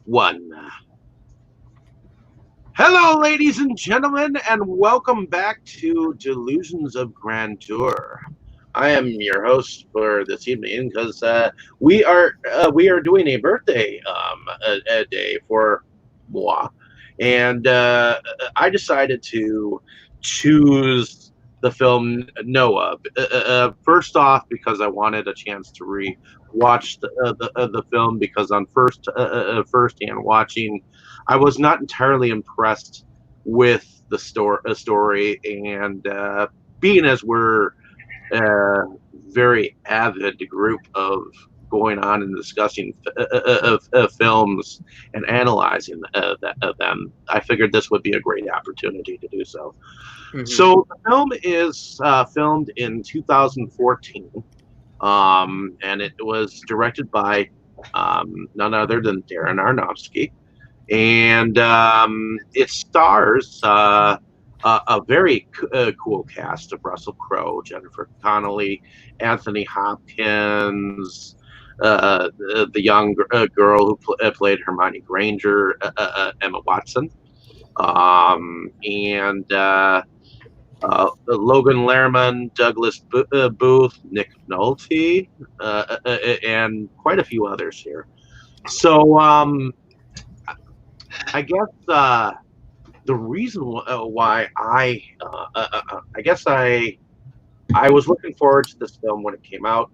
One. Hello, ladies and gentlemen, and welcome back to Delusions of Grandeur. I am your host for this evening because we are doing a birthday a day for moi, and I decided to choose the film Noah. First off, because I wanted a chance to watch the film, because on firsthand watching, I was not entirely impressed with the story, and being as we're a very avid group of going on and discussing films and analyzing them, I figured this would be a great opportunity to do so. Mm-hmm. So the film is filmed in 2014, and it was directed by none other than Darren Aronofsky. And it stars a very cool cast of Russell Crowe, Jennifer Connelly, Anthony Hopkins, the young girl who played Hermione Granger, Emma Watson, and Logan Lerman, Douglas Booth, Nick Nolte, and quite a few others here. So I guess the reason why I guess I was looking forward to this film when it came out.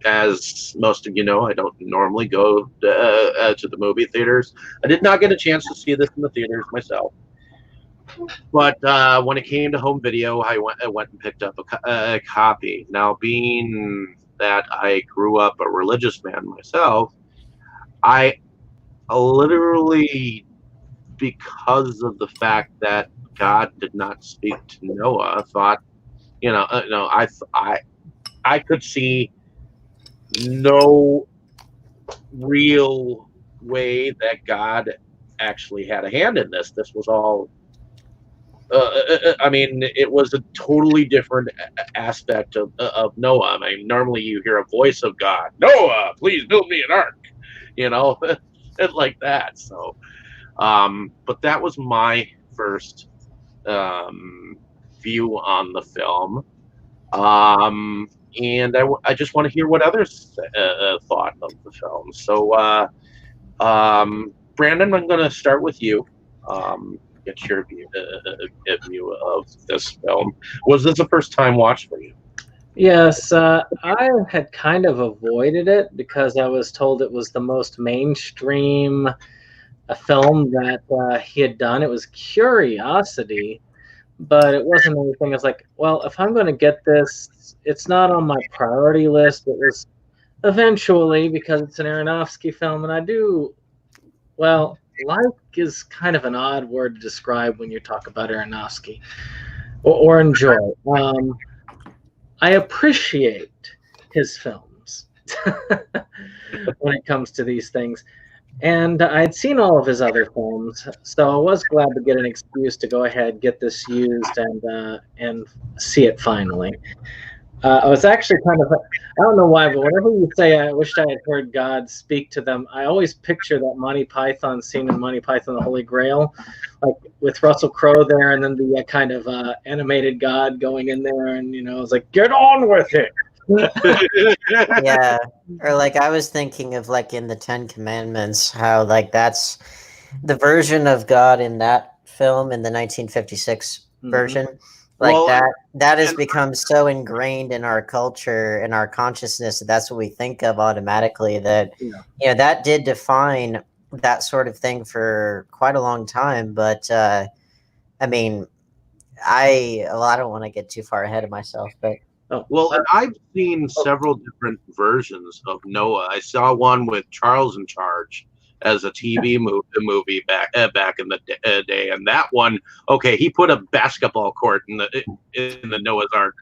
As most of you know, I don't normally go to the movie theaters. I did not get a chance to see this in the theaters myself. But when it came to home video, I went and picked up a copy. Now, being that I grew up a religious man myself, I literally, because of the fact that God did not speak to Noah, thought, I could see no real way that God actually had a hand in this. This was all, it was a totally different aspect of Noah. I mean, normally you hear a voice of God, Noah, please build me an ark, like that. So, but that was my first view on the film. And I just want to hear what others thought of the film. So, Brandon, I'm going to start with you. Get your view of this film. Was this a first time watch for you? Yes, I had kind of avoided it because I was told it was the most mainstream film that he had done. It was curiosity, but it wasn't anything. I was like, well, if I'm going to get this, it's not on my priority list. It was eventually, because it's an Aronofsky film, and I do, well, like is kind of an odd word to describe when you talk about Aronofsky or enjoy. I appreciate his films when it comes to these things. And I'd seen all of his other films, so I was glad to get an excuse to go ahead, get this used, and see it finally. I was actually kind of, I don't know why, but whenever you say I wished I had heard God speak to them, I always picture that Monty Python scene in Monty Python, the Holy Grail, like with Russell Crowe there, and then the kind of animated God going in there, and, it's like, get on with it. Yeah, or like I was thinking of like in the Ten Commandments, how like that's the version of God in that film in the 1956 version. Like that has become so ingrained in our culture and our consciousness that that's what we think of automatically. That that did define that sort of thing for quite a long time. But I don't want to get too far ahead of myself, but. Well, and I've seen several different versions of Noah. I saw one with Charles in Charge as a TV movie back in the day, and that one, okay, he put a basketball court in the Noah's Ark,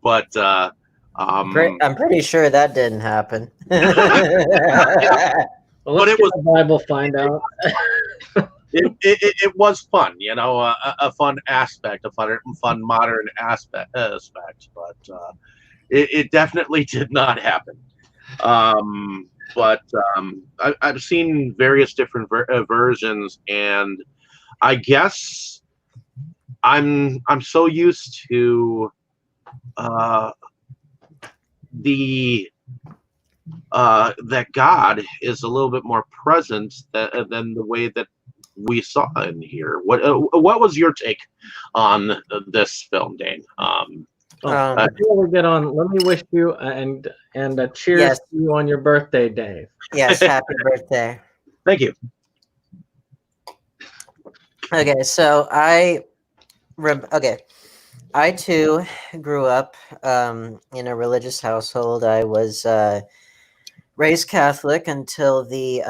but I'm pretty sure that didn't happen. Well, but it was the Bible. Find out. It was fun, a fun aspect, a fun modern aspect, but it definitely did not happen. But I've seen various different versions, and I guess I'm so used to uh, the that God is a little bit more present than the way that we saw in here. What was your take on this film, Dane? Before we get on, let me wish you and cheers Yes. to you on your birthday, Dave. Yes, happy birthday. Thank you. Okay, so I too grew up in a religious household. I was raised Catholic until the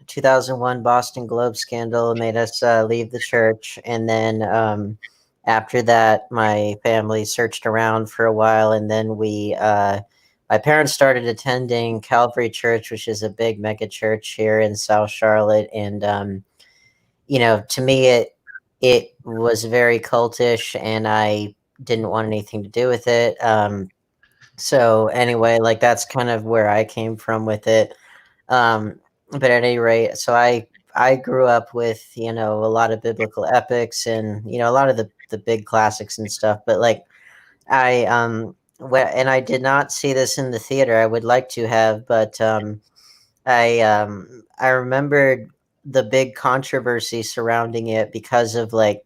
2001 Boston Globe scandal made us leave the church. And then after that, my family searched around for a while. And then my parents started attending Calvary Church, which is a big mega church here in South Charlotte. And, to me, it was very cultish and I didn't want anything to do with it. So anyway, like that's kind of where I came from with it. But at any rate, so I grew up with, a lot of biblical epics and, a lot of the big classics and stuff. But like and I did not see this in the theater. I would like to have, but I remembered the big controversy surrounding it because of like,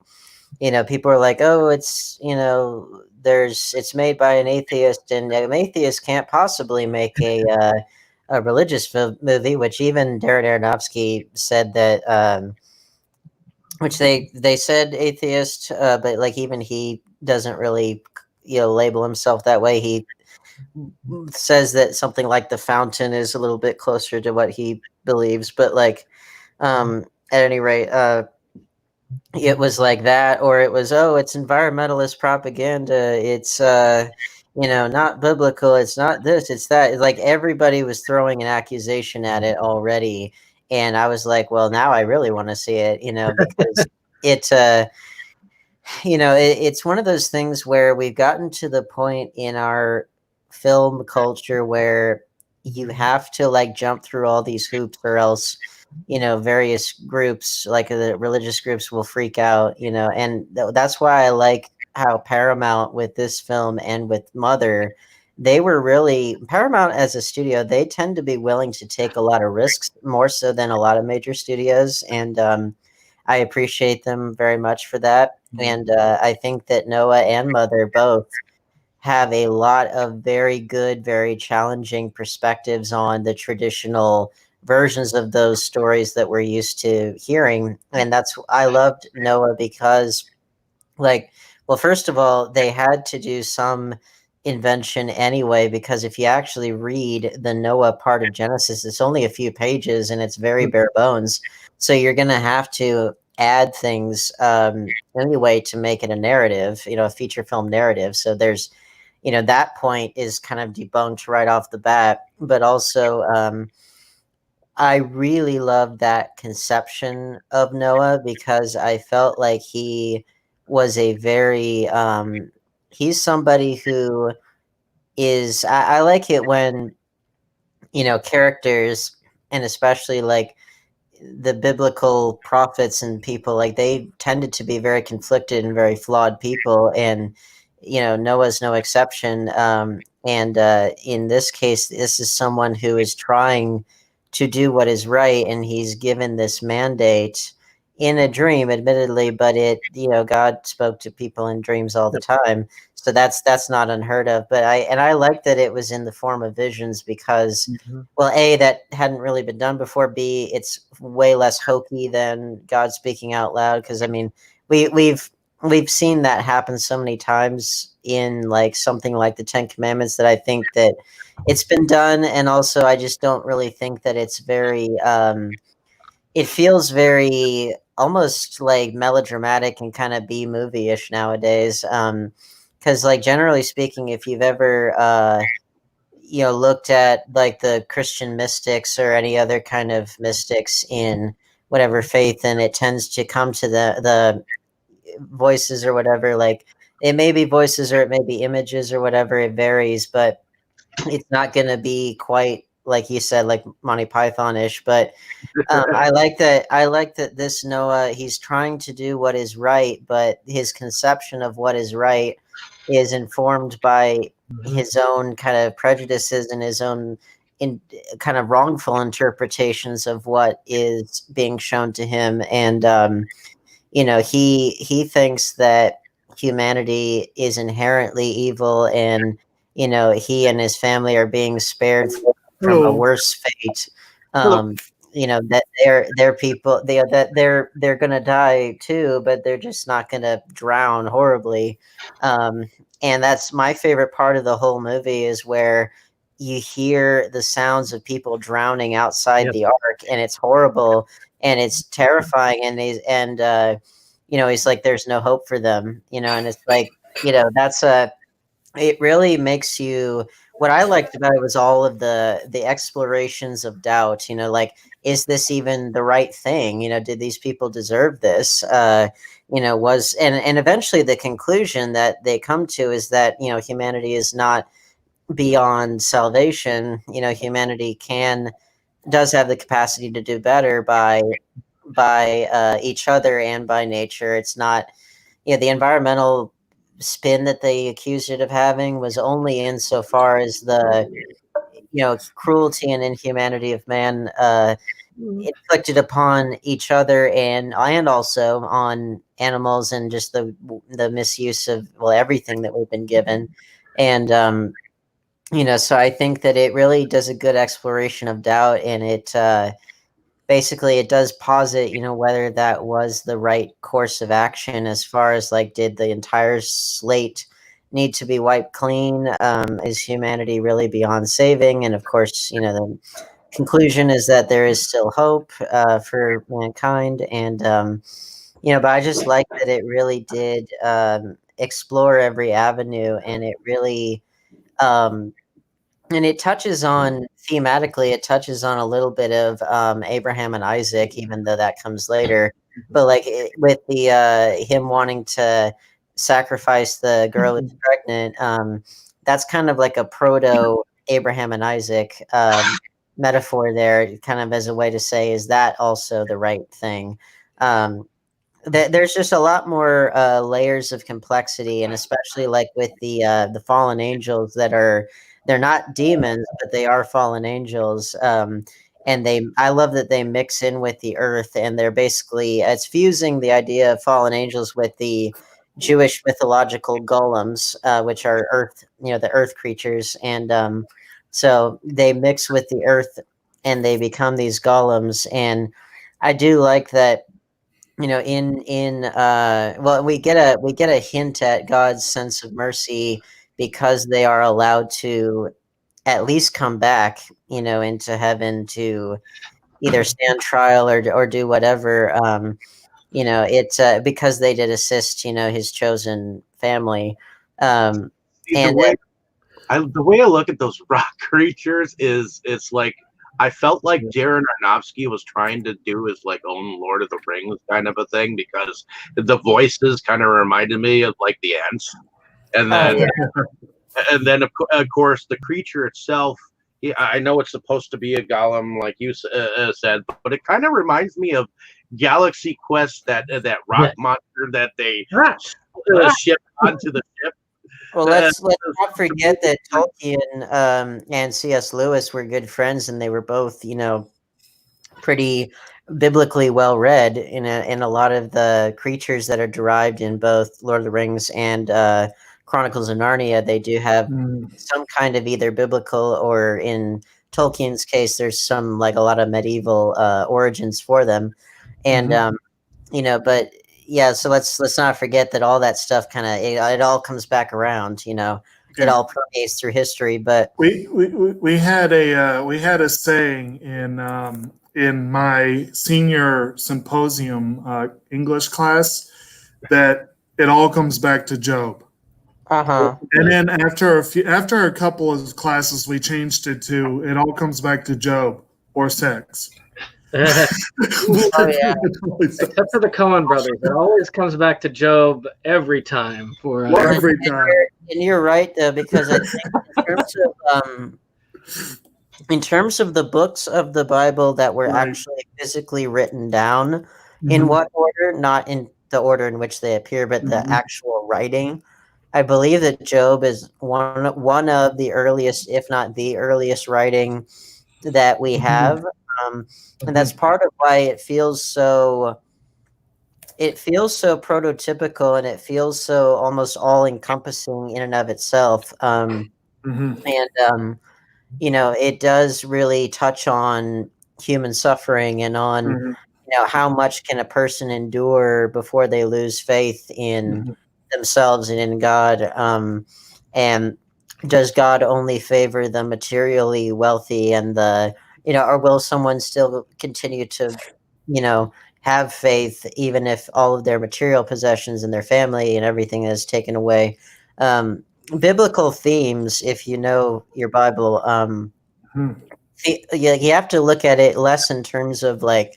people are like, oh, it's, it's made by an atheist, and an atheist can't possibly make a religious movie, which even Darren Aronofsky said that, which they said atheist, but like even he doesn't really, label himself that way. He says that something like The Fountain is a little bit closer to what he believes, but like, at any rate, it was like that, or it was, oh, it's environmentalist propaganda, it's not biblical, it's not this, it's that. It's like everybody was throwing an accusation at it already, and I was like, well, now I really want to see it, because it it's one of those things where we've gotten to the point in our film culture where you have to like jump through all these hoops, or else various groups like the religious groups will freak out, and that's why I like how Paramount with this film and with Mother, they were really Paramount as a studio, they tend to be willing to take a lot of risks, more so than a lot of major studios, and I appreciate them very much for that. And I think that Noah and Mother both have a lot of very good, very challenging perspectives on the traditional versions of those stories that we're used to hearing. And I loved Noah because, like, well, first of all, they had to do some invention anyway, because if you actually read the Noah part of Genesis, it's only a few pages and it's very bare bones. So you're going to have to add things anyway to make it a narrative, a feature film narrative. So there's, that point is kind of debunked right off the bat. But also, I really loved that conception of Noah because I felt like he was a very, he's somebody who I like it when, characters, and especially like the biblical prophets and people, like they tended to be very conflicted and very flawed people. And, Noah's no exception. And in this case, this is someone who is trying to do what is right, and he's given this mandate in a dream, admittedly, but God spoke to people in dreams all the time, so that's not unheard of. But I like that it was in the form of visions because, well, A, that hadn't really been done before. B, it's way less hokey than God speaking out loud, because I mean we've seen that happen so many times in like something like the Ten Commandments that I think that it's been done. And also I just don't really think that it's very it feels very almost like melodramatic and kind of B movie-ish nowadays. Because like generally speaking, if you've ever looked at like the Christian mystics or any other kind of mystics in whatever faith, and it tends to come to the voices or whatever, like it may be voices or it may be images or whatever, it varies, but it's not going to be quite like you said, like Monty Python-ish, but I like that. I like that this Noah, he's trying to do what is right, but his conception of what is right is informed by his own kind of prejudices and his own kind of wrongful interpretations of what is being shown to him. And he thinks that humanity is inherently evil, and he and his family are being spared from a worse fate. That they're people that they're gonna die too, but they're just not gonna drown horribly. And that's my favorite part of the whole movie, is where you hear the sounds of people drowning outside the ark, and it's horrible and it's terrifying. And he's like, there's no hope for them, and it's like, that's it really makes you. What I liked about it was all of the explorations of doubt, like, is this even the right thing? Did these people deserve this? And eventually the conclusion that they come to is that, humanity is not beyond salvation. Humanity does have the capacity to do better by each other and by nature. It's not, the environmental spin that they accused it of having was only insofar as the cruelty and inhumanity of man inflicted upon each other and also on animals, and just the misuse of everything that we've been given. And so I think that it really does a good exploration of doubt, and it basically it does posit whether that was the right course of action, as far as like, did the entire slate need to be wiped clean? Is humanity really beyond saving? And of course, the conclusion is that there is still hope for mankind. And but I just like that it really did explore every avenue, and it really and it touches on, thematically, it touches on a little bit of Abraham and Isaac, even though that comes later. But like, with the him wanting to sacrifice the girl who's pregnant, that's kind of like a proto Abraham and Isaac metaphor there, kind of as a way to say, is that also the right thing? There's just a lot more layers of complexity, and especially like with the fallen angels they're not demons, but they are fallen angels. And I love that they mix in with the earth, and they're basically, it's fusing the idea of fallen angels with the Jewish mythological golems, which are earth, the earth creatures. And so they mix with the earth and they become these golems. And I do like that, we get a hint at God's sense of mercy, because they are allowed to at least come back, into heaven to either stand trial or do whatever. It's because they did assist, his chosen family. And the way I look at those rock creatures is, it's like, I felt like Darren Aronofsky was trying to do his like own Lord of the Rings kind of a thing, because the voices kind of reminded me of like the ants, and then of course the creature itself. I know it's supposed to be a golem, like you said, but it kind of reminds me of Galaxy Quest, that monster that they ship onto the ship. Well, let's not forget that Tolkien and C.S. Lewis were good friends, and they were both, pretty biblically well read. In a lot of the creatures that are derived in both Lord of the Rings and Chronicles of Narnia, they do have some kind of either biblical, or in Tolkien's case, there's some, like, a lot of medieval origins for them. And but yeah, so let's not forget that all that stuff kind of it all comes back around. It all permeates through history. But we had a saying in my senior symposium English class, that it all comes back to Job. And then after a couple of classes, we changed it to, it all comes back to Job, or sex. Oh, yeah. Except for the Coen brothers, it always comes back to Job every time. For Every time. And you're right, though, because I think in terms of the books of the Bible that were Right. actually physically written down, in what order? Not in the order in which they appear, but the actual writing. I believe that Job is one of the earliest, if not the earliest, writing that we have, and that's part of why it feels so prototypical, and it feels so almost all encompassing in and of itself. And it does really touch on human suffering and on how much can a person endure before they lose faith in themselves and in God. And does God only favor the materially wealthy and or will someone still continue to, have faith even if all of their material possessions and their family and everything is taken away? Biblical themes, if you know your Bible, you have to look at it less in terms of like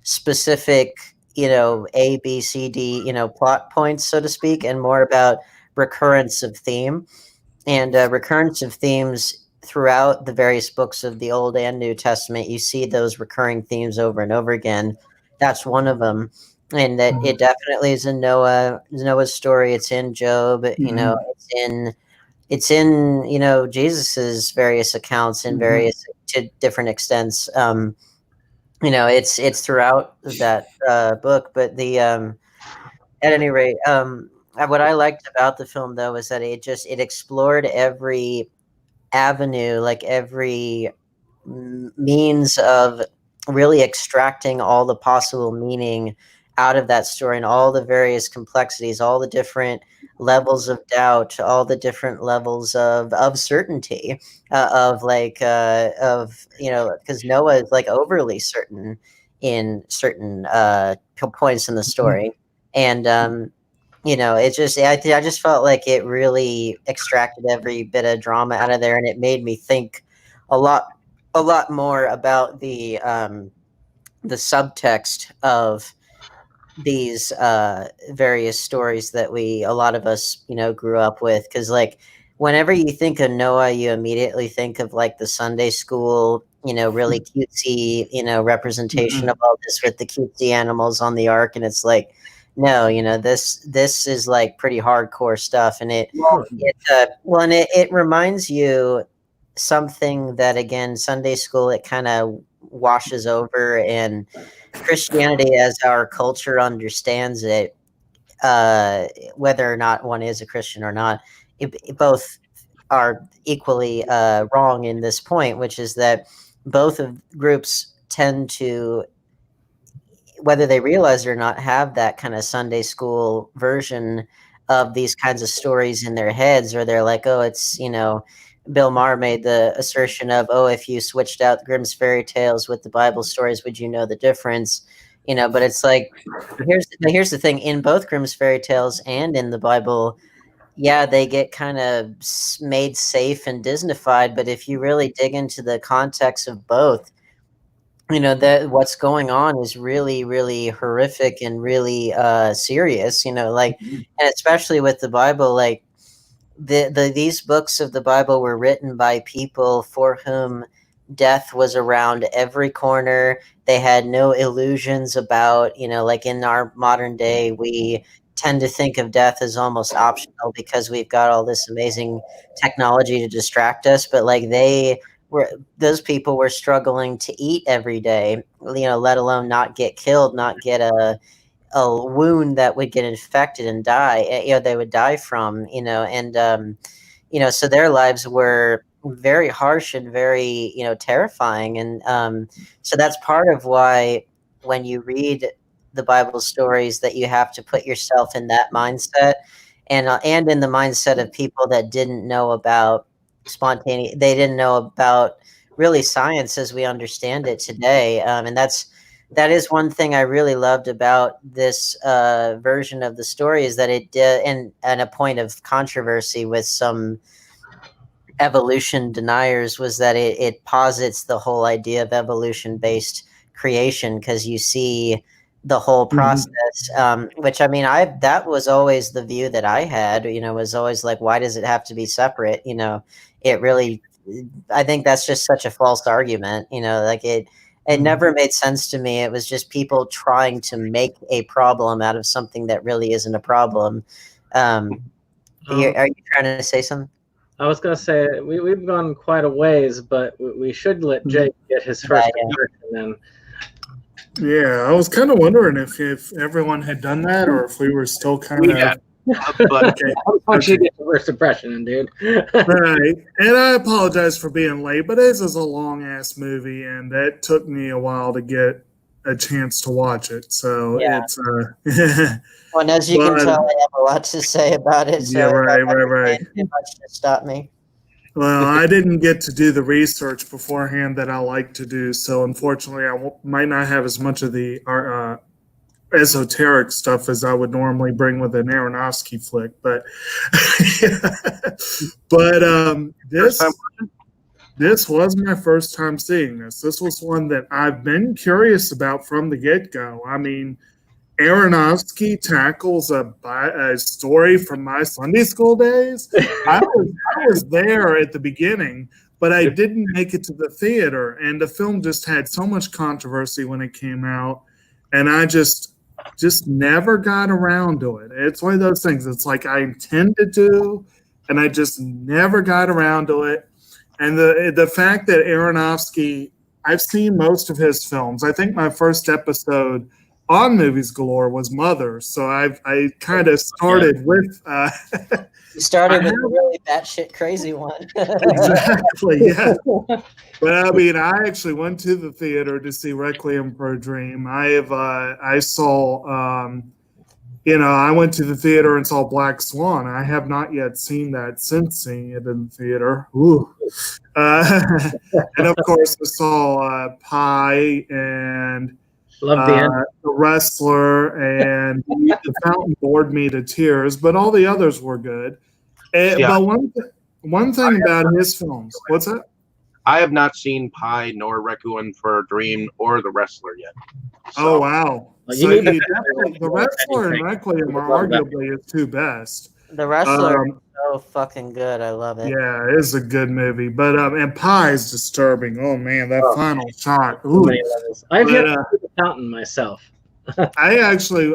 specific, A, B, C, D, plot points, so to speak, and more about recurrence of theme. And recurrence of themes throughout the various books of the Old and New Testament, you see those recurring themes over and over again. That's one of them. And that it definitely is in Noah's story. It's in Job, it's in Jesus's various accounts in various to different extents. It's throughout that book. But at any rate, what I liked about the film though is that it explored every avenue, like every means of really extracting all the possible meaning out of that story and all the various complexities, all the different levels of doubt, all the different levels of certainty, because Noah is like overly certain in certain points in the story. And it just I just felt like it really extracted every bit of drama out of there, and it made me think a lot more about the subtext of these various stories that a lot of us grew up with. Because like whenever you think of Noah, you immediately think of like the Sunday school really cutesy representation of all this with the cutesy animals on the ark, and it's like, no, this is like pretty hardcore stuff. And it reminds you something that, again, Sunday school, it kind of washes over, and Christianity as our culture understands it, whether or not one is a Christian or not, it both are equally wrong in this point, which is that both of groups tend to, whether they realize it or not, have that kind of Sunday school version of these kinds of stories in their heads, or they're like, oh, it's, Bill Maher made the assertion of, oh, if you switched out Grimm's fairy tales with the Bible stories, would you know the difference? But it's like, here's the thing: in both Grimm's fairy tales and in the Bible, yeah, they get kind of made safe and Disneyfied. But if you really dig into the context of both, that what's going on is really, really horrific and really serious. And especially with the Bible, like these books of the Bible were written by people for whom death was around every corner. They had no illusions about, like in our modern day, we tend to think of death as almost optional because we've got all this amazing technology to distract us. But like those people were struggling to eat every day, let alone not get killed, not get a wound that would get infected and die, they would die from, and so their lives were very harsh and very, terrifying. And so that's part of why when you read the Bible stories that you have to put yourself in that mindset, and in the mindset of people that didn't know about spontaneous, they didn't know about really science as we understand it today. And that is one thing I really loved about this version of the story, is that it did, and a point of controversy with some evolution deniers, was that it posits the whole idea of evolution-based creation because you see the whole process. Which I mean, that was always the view that I had. Was always like, why does it have to be separate? It really. I think that's just such a false argument. Like it never made sense to me. It was just people trying to make a problem out of something that really isn't a problem. Are you trying to say something? I was going to say we've gone quite a ways, but we should let Jake get his first impression in. Yeah, I was kind of wondering if everyone had done that or if we were still kind of. But okay. I want you to get your first impression in, dude. Right. And I apologize for being late, but this is a long-ass movie, and it took me a while to get a chance to watch it. So it's well, and as you can tell, I have a lot to say about it. So yeah, right. Too much to stop me. Well, I didn't get to do the research beforehand that I like to do, so unfortunately, I might not have as much of the esoteric stuff as I would normally bring with an Aronofsky flick. But this was my first time seeing this. This was one that I've been curious about from the get-go. I mean, Aronofsky tackles a story from my Sunday school days. I was there at the beginning, but I didn't make it to the theater. And the film just had so much controversy when it came out. And I just never got around to it. It's one of those things. It's like I intended to, and I just never got around to it. And the fact that Aronofsky, I've seen most of his films. I think my first episode on Movies Galore was Mother, so I kind of started with. You started with a really batshit crazy one. Exactly, yeah. But I mean, I actually went to the theater to see Requiem for a Dream. I saw, I went to the theater and saw Black Swan. I have not yet seen that since seeing it in the theater. Ooh. And of course, I saw Pi and. Love the Wrestler and The Fountain bored me to tears, but all the others were good. But one thing about his films, what's that? I have not seen Pi nor Requiem for a Dream or The Wrestler yet. So. Oh wow! So The Wrestler and Requiem are arguably his two best. The Wrestler is so fucking good. I love it. Yeah, it is a good movie. But and Pi is disturbing. Oh man, that final shot. Ooh. I've yet to see The Fountain myself. I actually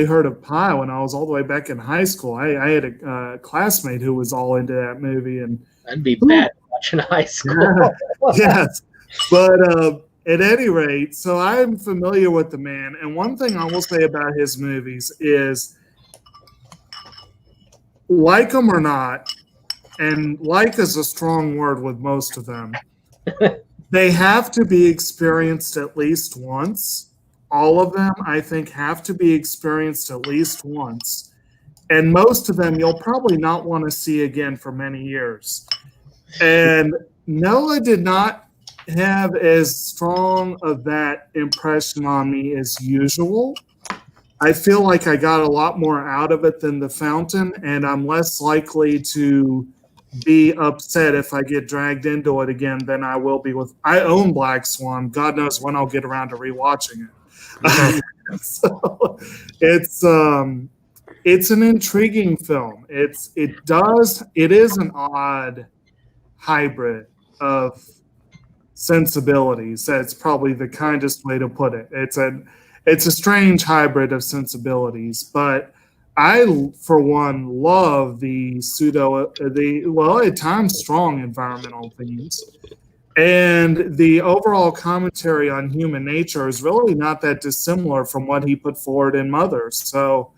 heard of Pi when I was all the way back in high school. I had a classmate who was all into that movie, and that'd be bad watching high school. Yes, but at any rate, so I'm familiar with the man, and one thing I will say about his movies is, like them or not, and like is a strong word with most of them, they have to be experienced at least once. All of them, I think, have to be experienced at least once. And most of them you'll probably not want to see again for many years. And Noah did not have as strong of that impression on me as usual. I feel like I got a lot more out of it than The Fountain, and I'm less likely to be upset if I get dragged into it again than I will be with. I own Black Swan. God knows when I'll get around to rewatching it. So it's an intriguing film. It is an odd hybrid of sensibilities. That's probably the kindest way to put it. It's a strange hybrid of sensibilities, but I, for one, love at times strong environmental themes. And the overall commentary on human nature is really not that dissimilar from what he put forward in Mother. So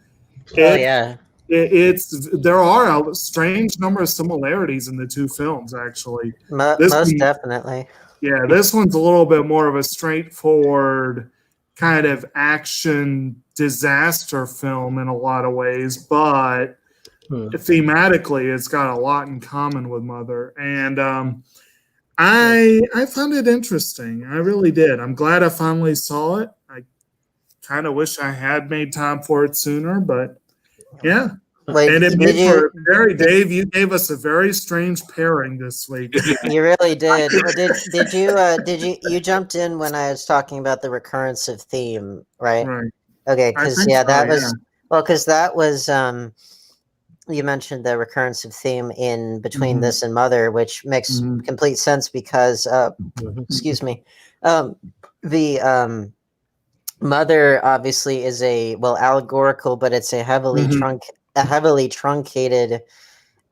there are a strange number of similarities in the two films, actually. Most definitely. Yeah, this one's a little bit more of a straightforward kind of action disaster film in a lot of ways, but thematically it's got a lot in common with Mother. And I found it interesting. I really did. I'm glad I finally saw it. I kind of wish I had made time for it sooner, but yeah. Wait, And it did made you? for Dave, you gave us a very strange pairing this week. You really did. Well, you jumped in when I was talking about the recurrence of theme, right? Right. Okay, I because think so, that yeah. was because that was you mentioned the recurrence of theme in between Mhm. this and Mother, which makes Mhm. complete sense because excuse me, the Mother obviously is a allegorical, but it's a Mhm. heavily truncated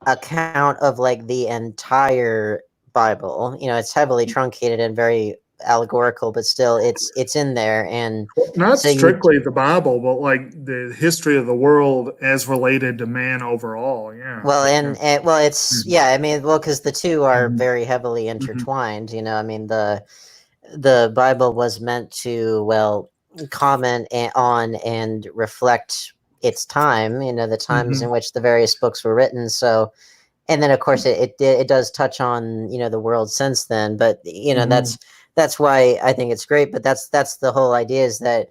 account of like the entire Bible. You know, it's heavily truncated and very allegorical, but still it's in there. And Not so you strictly the Bible, but like the history of the world as related to man overall. Yeah. well Yeah. and well it's yeah, I mean, well, because the two are Mhm. very heavily Mhm. intertwined, you know. I mean, the Bible was meant to comment on and reflect its time, you know, the times in Mhm. which the various books were written. So, and then of course it does touch on, you know, the world since then, but you know, Mhm. that's why I think it's great. But that's the whole idea, is that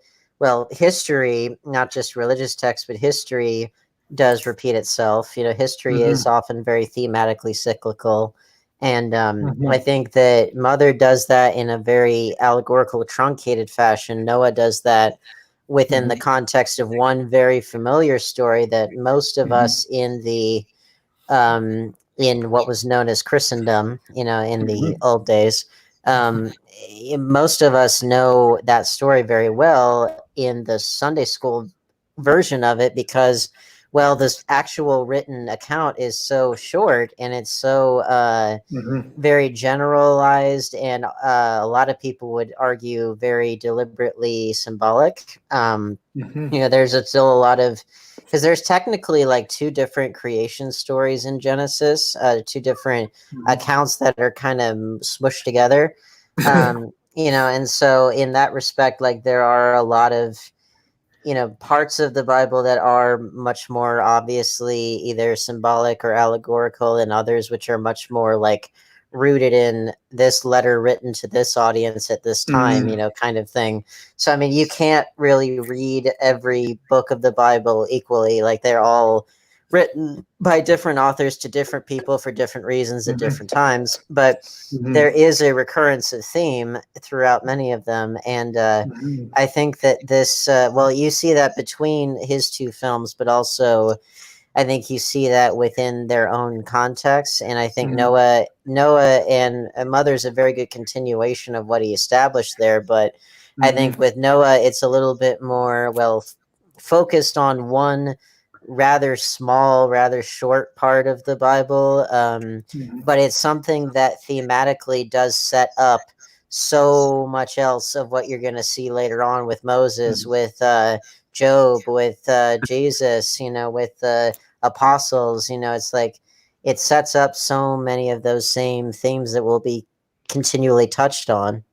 history, not just religious text, but history does repeat itself. You know, history is Mhm. often very thematically cyclical, and I Mhm. think that Mother does that in a very allegorical, truncated fashion. Noah does that within the Mhm. context of one very familiar story that most of Mhm. us in what was known as Christendom, you know, in the Mhm. old days, most of us know that story very well in the Sunday school version of it, because this actual written account is so short and it's so Mhm. very generalized, and a lot of people would argue very deliberately symbolic. Mhm. You know, there's still a lot of, because there's technically like two different creation stories in Genesis, two different Mhm. accounts that are kind of smushed together. You know, and so in that respect, like there are a lot of, you know, parts of the Bible that are much more obviously either symbolic or allegorical, and others which are much more like rooted in this letter written to this audience at this time, you Mhm. know, kind of thing. So, I mean, you can't really read every book of the Bible equally. Like they're all written by different authors to different people for different reasons at Mhm. different times. But there Mhm. is a recurrence of theme throughout many of them. And, Mhm. I think that this, you see that between his two films, but also I think you see that within their own context. And I think Mhm. Noah and Mother's a very good continuation of what he established there. But I think Mhm. with Noah, it's a little bit more, focused on one rather small, rather short part of the Bible. Mhm. But it's something that thematically does set up so much else of what you're going to see later on with Moses, with Job, with Jesus, you know, with the apostles. You know, it's like it sets up so many of those same themes that will be continually touched on.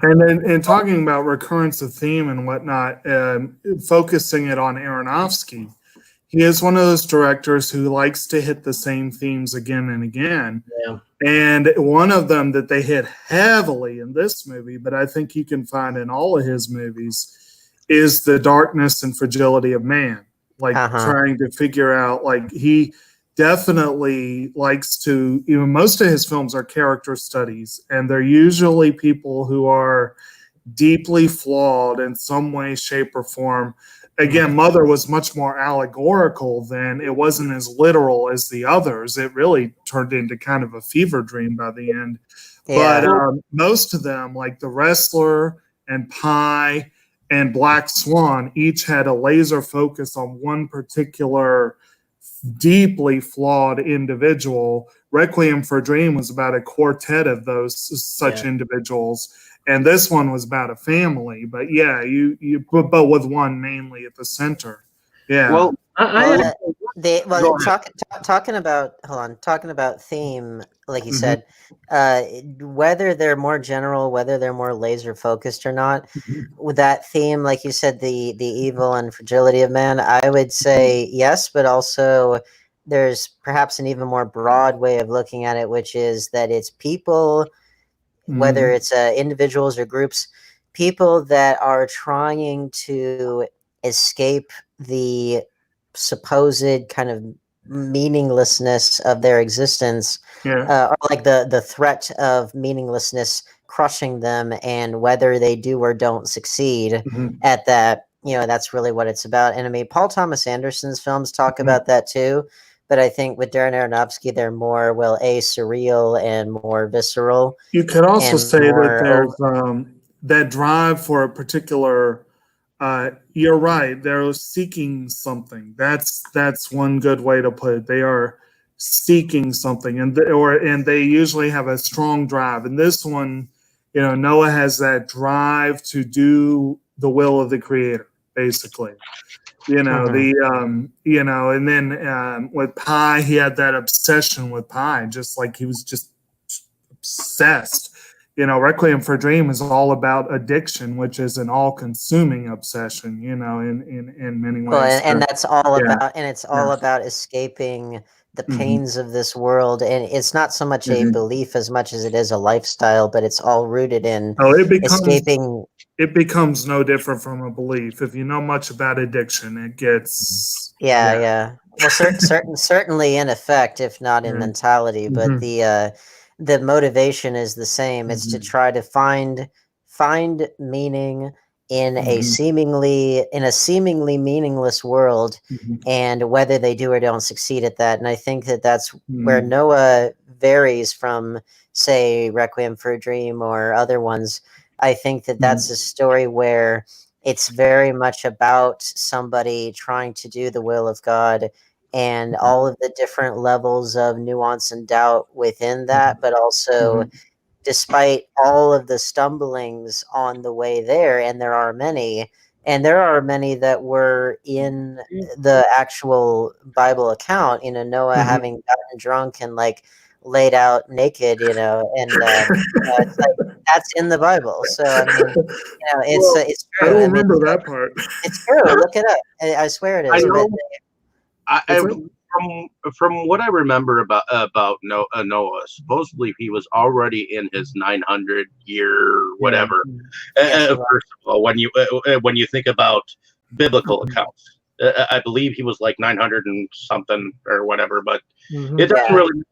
And then, in talking about recurrence of theme and whatnot, focusing it on Aronofsky, he is one of those directors who likes to hit the same themes again and again. Yeah. And one of them that they hit heavily in this movie, but I think you can find in all of his movies, is the darkness and fragility of man. Like Uh-huh. trying to figure out, like, he definitely likes to, you know, most of his films are character studies, and they're usually people who are deeply flawed in some way, shape, or form. Again, Mother was much more allegorical than it wasn't as literal as the others. It really turned into kind of a fever dream by the end. But Yeah. most of them, like The Wrestler and Pie and Black Swan, each had a laser focus on one particular deeply flawed individual. Requiem for a Dream was about a quartet of those such individuals, and this one was about a family. But yeah, but with one mainly at the center. Yeah. Well, I go ahead. Talking about, hold on, talking about theme, like you Mhm. said, whether they're more general, whether they're more laser focused or not, with that theme, like you said, the evil and fragility of man, I would say yes, but also there's perhaps an even more broad way of looking at it, which is that it's people, whether Mhm. it's individuals or groups, people that are trying to escape the supposed kind of meaninglessness of their existence, Yeah. or like the threat of meaninglessness crushing them, and whether they do or don't succeed Mhm. at that, that's really what it's about. And I mean, Paul Thomas Anderson's films talk Mhm. about that too, but I think with Darren Aronofsky, they're more, surreal and more visceral. You could also And say that more there's that drive for a particular. You're right. They're seeking something. That's one good way to put it. They are seeking something, and they usually have a strong drive. And this one, Noah has that drive to do the will of the Creator, basically. And then with pie, he had that obsession with pie, just like he was just obsessed. Requiem for a Dream is all about addiction, which is an all-consuming obsession, in many well, ways. and that's all Yeah. about, and it's all Yeah. about escaping the Mhm. pains of this world. And it's not so much a Mhm. belief as much as it is a lifestyle, but it's all rooted in Oh, escaping. it becomes no different from a belief. If you know much about addiction, it gets Yeah. Well, certainly in effect, if not in Yeah. mentality, but Mhm. the motivation is the same. It's to Mhm. try to find meaning in a Mhm. seemingly meaningless world, Mhm. and whether they do or don't succeed at that. And I think that that's where Mhm. Noah varies from, say, Requiem for a Dream or other ones. I think that that's a story where it's very much about somebody trying to do the will of God, and all of the different levels of nuance and doubt within that, but also Mhm. despite all of the stumblings on the way there, and there are many, and there are many that were in the actual Bible account, Noah Mhm. having gotten drunk and like laid out naked, and it's like that's in the Bible. So I mean, Well, it's I true. don't I mean, remember that part. it's true. Look it up. I swear it I is. But know. I What's that? from what I remember about Noah, supposedly he was already in his 900-year whatever. yes, he was. First of all, when you think about biblical accounts, I believe he was like 900 and something or whatever. But it doesn't Yeah. really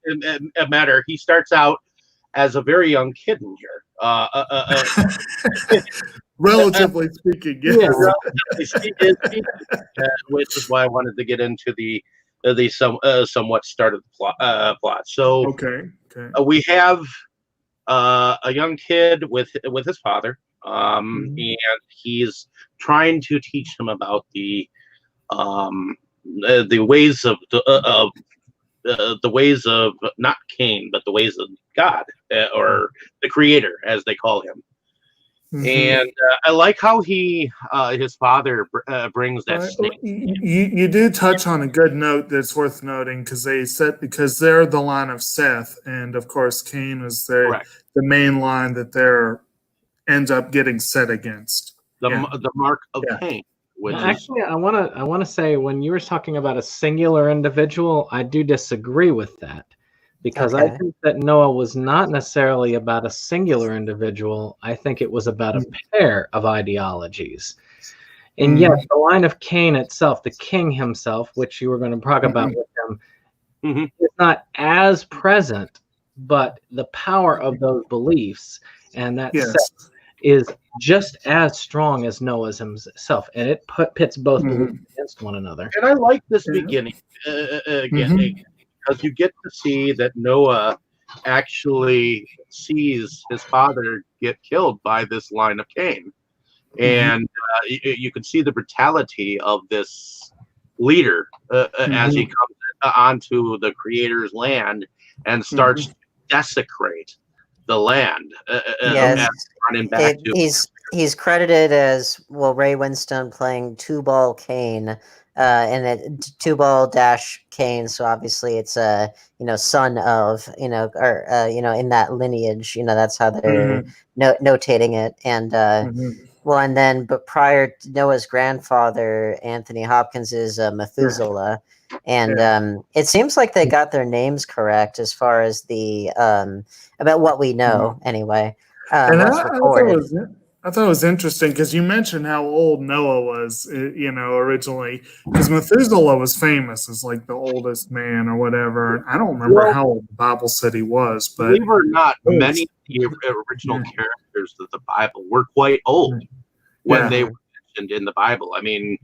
matter. He starts out as a very young kid in here. Relatively speaking, yes. Yeah. Which is why I wanted to get into the somewhat start of the plot. So Okay. we have a young kid with his father, Mhm. and he's trying to teach him about the ways of the ways of not Cain, but the ways of God, or the Creator, as they call him. Mhm. And I like how his father brings that snake. You do touch on a good note that's worth noting, because they're the line of Seth, and of course Cain is the Correct. main line that they're ends up getting set against. Yeah. The mark of Yeah. Cain, which Well, is actually, I want to say, when you were talking about a singular individual, I do disagree with that, because I Okay. think that Noah was not necessarily about a singular individual. I think it was about a pair of ideologies. And yes, the line of Cain itself, the king himself, which you were going to talk about with him, Mhm. is not as present, but the power of those beliefs and that Yes. set is just as strong as Noah's himself, and it pits both beliefs against one another. And I like this Yeah. beginning again, Mhm. because you get to see that Noah actually sees his father get killed by this line of Cain, and you can see the brutality of this leader as he comes onto the Creator's land and starts to desecrate the land, Yes. running back to. He's credited as, well, Ray Winstone playing Two-Ball Cain, and it Two-Ball dash Cain. So obviously it's a son of, or in that lineage. That's how they're notating it. And well, and then, but prior to Noah's grandfather, Anthony Hopkins, is Methuselah. And it seems like they got their names correct as far as the about what we know, anyway. And What's I thought it recorded. was I thought it was interesting because you mentioned how old Noah was, originally. Because Methuselah was famous as like the oldest man or whatever. And I don't remember how old the Bible said he was, but believe it or not, many of the original characters of the Bible were quite old when they were mentioned in the Bible. I mean,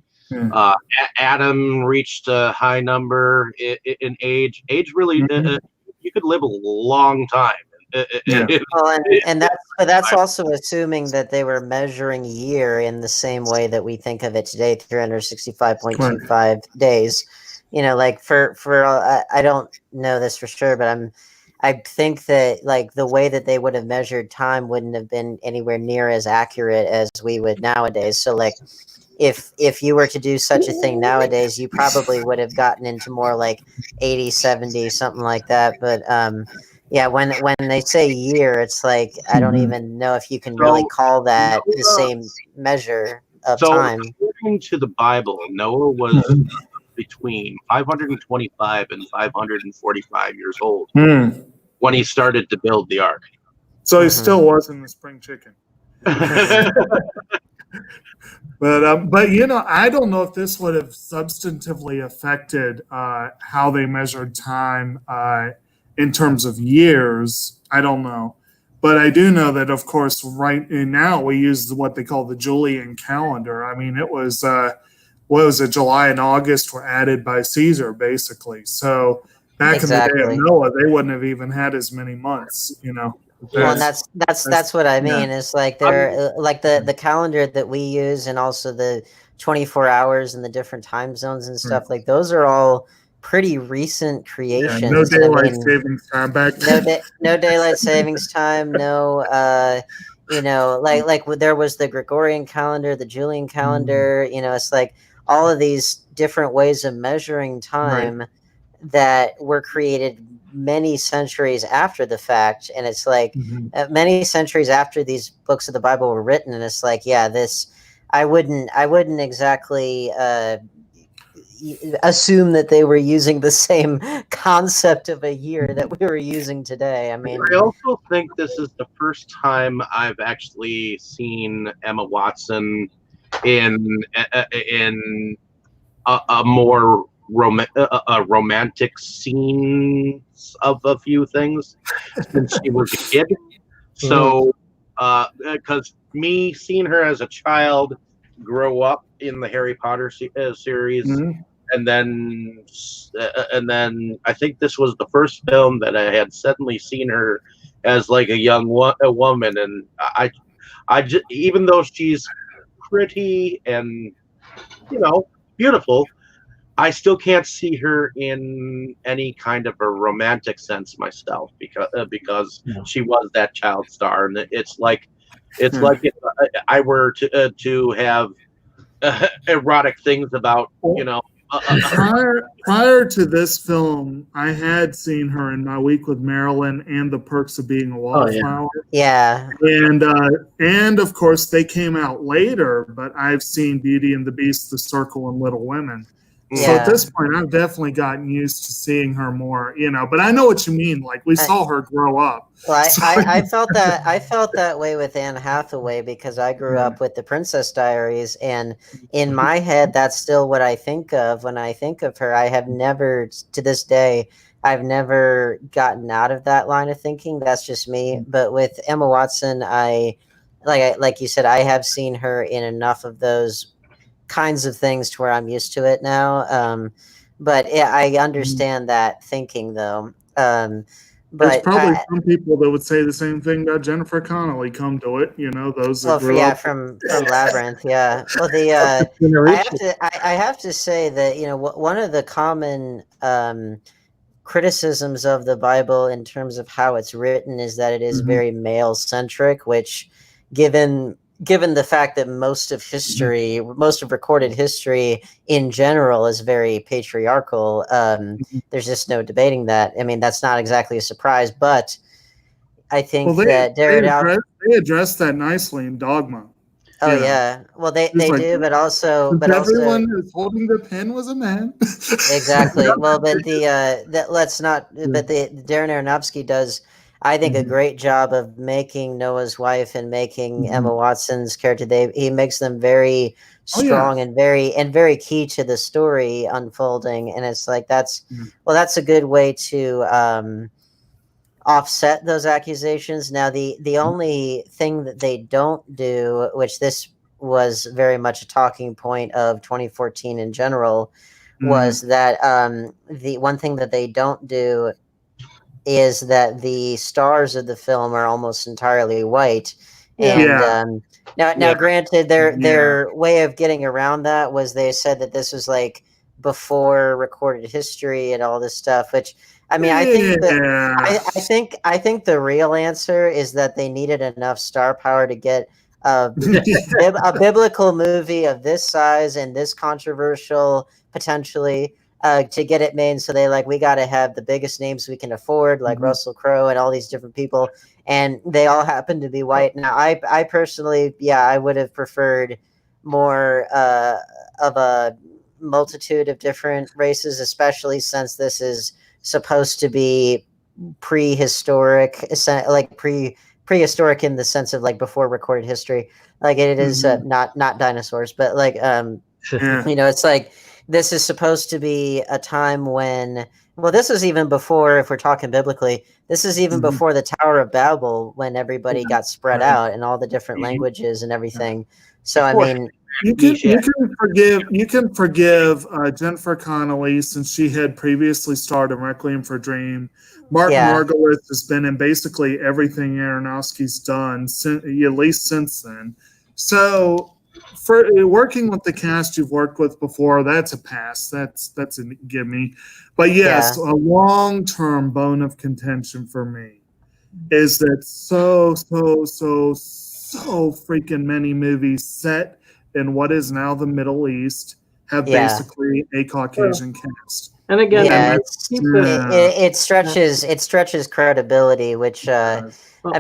Adam reached a high number in age. Age really, you could live a long time. Well, and that's also assuming that they were measuring year in the same way that we think of it today, 365.25 days. Like for I don't know this for sure, but I think that like the way that they would have measured time wouldn't have been anywhere near as accurate as we would nowadays. So like if you were to do such a thing nowadays, you probably would have gotten into more like 80, 70, something like that. But yeah, when they say year, it's like I don't even know if you can really call that the same measure of time. According to the Bible, Noah was between 525 and 545 years old when he started to build the ark. So he still wasn't a spring chicken. But I don't know if this would have substantively affected how they measured time in terms of years. I don't know. But I do know that, of course, right now we use what they call the Julian calendar. I mean, it was, July and August were added by Caesar, basically. So back in the day of Noah, they wouldn't have even had as many months, Well, and that's what I mean. It's like they're like the calendar that we use, and also the 24 hours and the different time zones and stuff. Like those are all pretty recent creations. No daylight savings time back then. No daylight savings time. No, like there was the Gregorian calendar, the Julian calendar. It's like all of these different ways of measuring time that were created many centuries after the fact, and it's like many centuries after these books of the Bible were written, and it's like, this I wouldn't exactly assume that they were using the same concept of a year that we were using today. I mean, I also think this is the first time I've actually seen Emma Watson in a more romantic scenes of a few things since she was a kid. So, because me seeing her as a child grow up in the Harry Potter series, and then I think this was the first film that I had suddenly seen her as like a young woman, and I just, even though she's pretty and beautiful, I still can't see her in any kind of a romantic sense myself, because she was that child star, and it's like if I were to have erotic things about Prior to this film, I had seen her in My Week with Marilyn and The Perks of Being a Wallflower. And of course they came out later, but I've seen Beauty and the Beast, The Circle, and Little Women. So at this point, I've definitely gotten used to seeing her more, but I know what you mean. Like we saw her grow up. Well, I felt that way with Anne Hathaway because I grew up with the Princess Diaries, and in my head, that's still what I think of when I think of her. I have never, to this day, I've never gotten out of that line of thinking. That's just me. But with Emma Watson, like you said, I have seen her in enough of those kinds of things to where I'm used to it now. But I understand that thinking though. But there's probably some people that would say the same thing about Jennifer Connelly. Come to it, those that grew up. from Labyrinth, Well, I have to say that one of the common criticisms of the Bible in terms of how it's written is that it is very male centric, which given the fact that most of recorded history in general is very patriarchal, there's just no debating that. I mean, that's not exactly a surprise, but I think that they addressed that nicely in Dogma. Oh yeah, well they do, but also everyone who's holding the pen was a man. Exactly. Well, but the Darren Aronofsky does I think, a great job of making Noah's wife and making Emma Watson's character. He makes them very strong and very key to the story unfolding. And it's like that's a good way to offset those accusations. Now, the only thing that they don't do, which this was very much a talking point of 2014 in general, was that the one thing that they don't do is that the stars of the film are almost entirely white. And now, granted, their way of getting around that was they said that this was like before recorded history and all this stuff, which I mean, I think the real answer is that they needed enough star power to get a biblical movie of this size and this controversial potentially to get it made. So we got to have the biggest names we can afford, like Russell Crowe and all these different people, and they all happen to be white. Now, I personally, I would have preferred more of a multitude of different races, especially since this is supposed to be prehistoric, like prehistoric in the sense of like before recorded history. Like it is not dinosaurs, but like it's like this is supposed to be a time when, well, this is even before, if we're talking biblically, this is even before the Tower of Babel, when everybody got spread out and all the different languages and everything. So I mean, you can forgive Jennifer Connelly, since she had previously starred in Requiem for a Dream. Martin Margolis has been in basically everything Aronofsky's done, at least since then. So for working with the cast you've worked with before, that's a pass. That's a gimme. But yes, a long-term bone of contention for me is that so freaking many movies set in what is now the Middle East have basically a Caucasian cast. And again, it stretches credibility, which I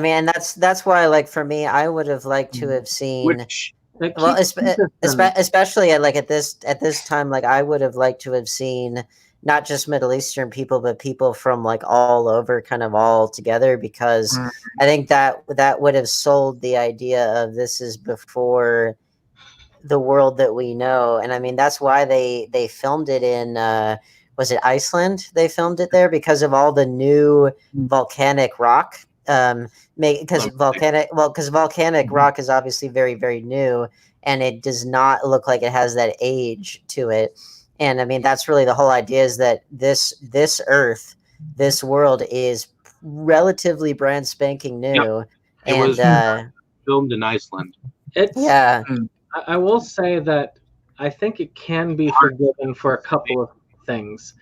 mean, that's why, like, for me, I would have liked to have seen. Especially at this time, like I would have liked to have seen not just Middle Eastern people, but people from like all over, kind of all together, because I think that would have sold the idea of this is before the world that we know. And I mean, that's why they filmed it in was it Iceland? They filmed it there because of all the new volcanic rock. Because volcanic rock is obviously very, very new, and it does not look like it has that age to it. And I mean, that's really the whole idea, is that this Earth, this world is relatively brand spanking new. It was filmed in Iceland. I will say that I think it can be forgiven for a couple of things.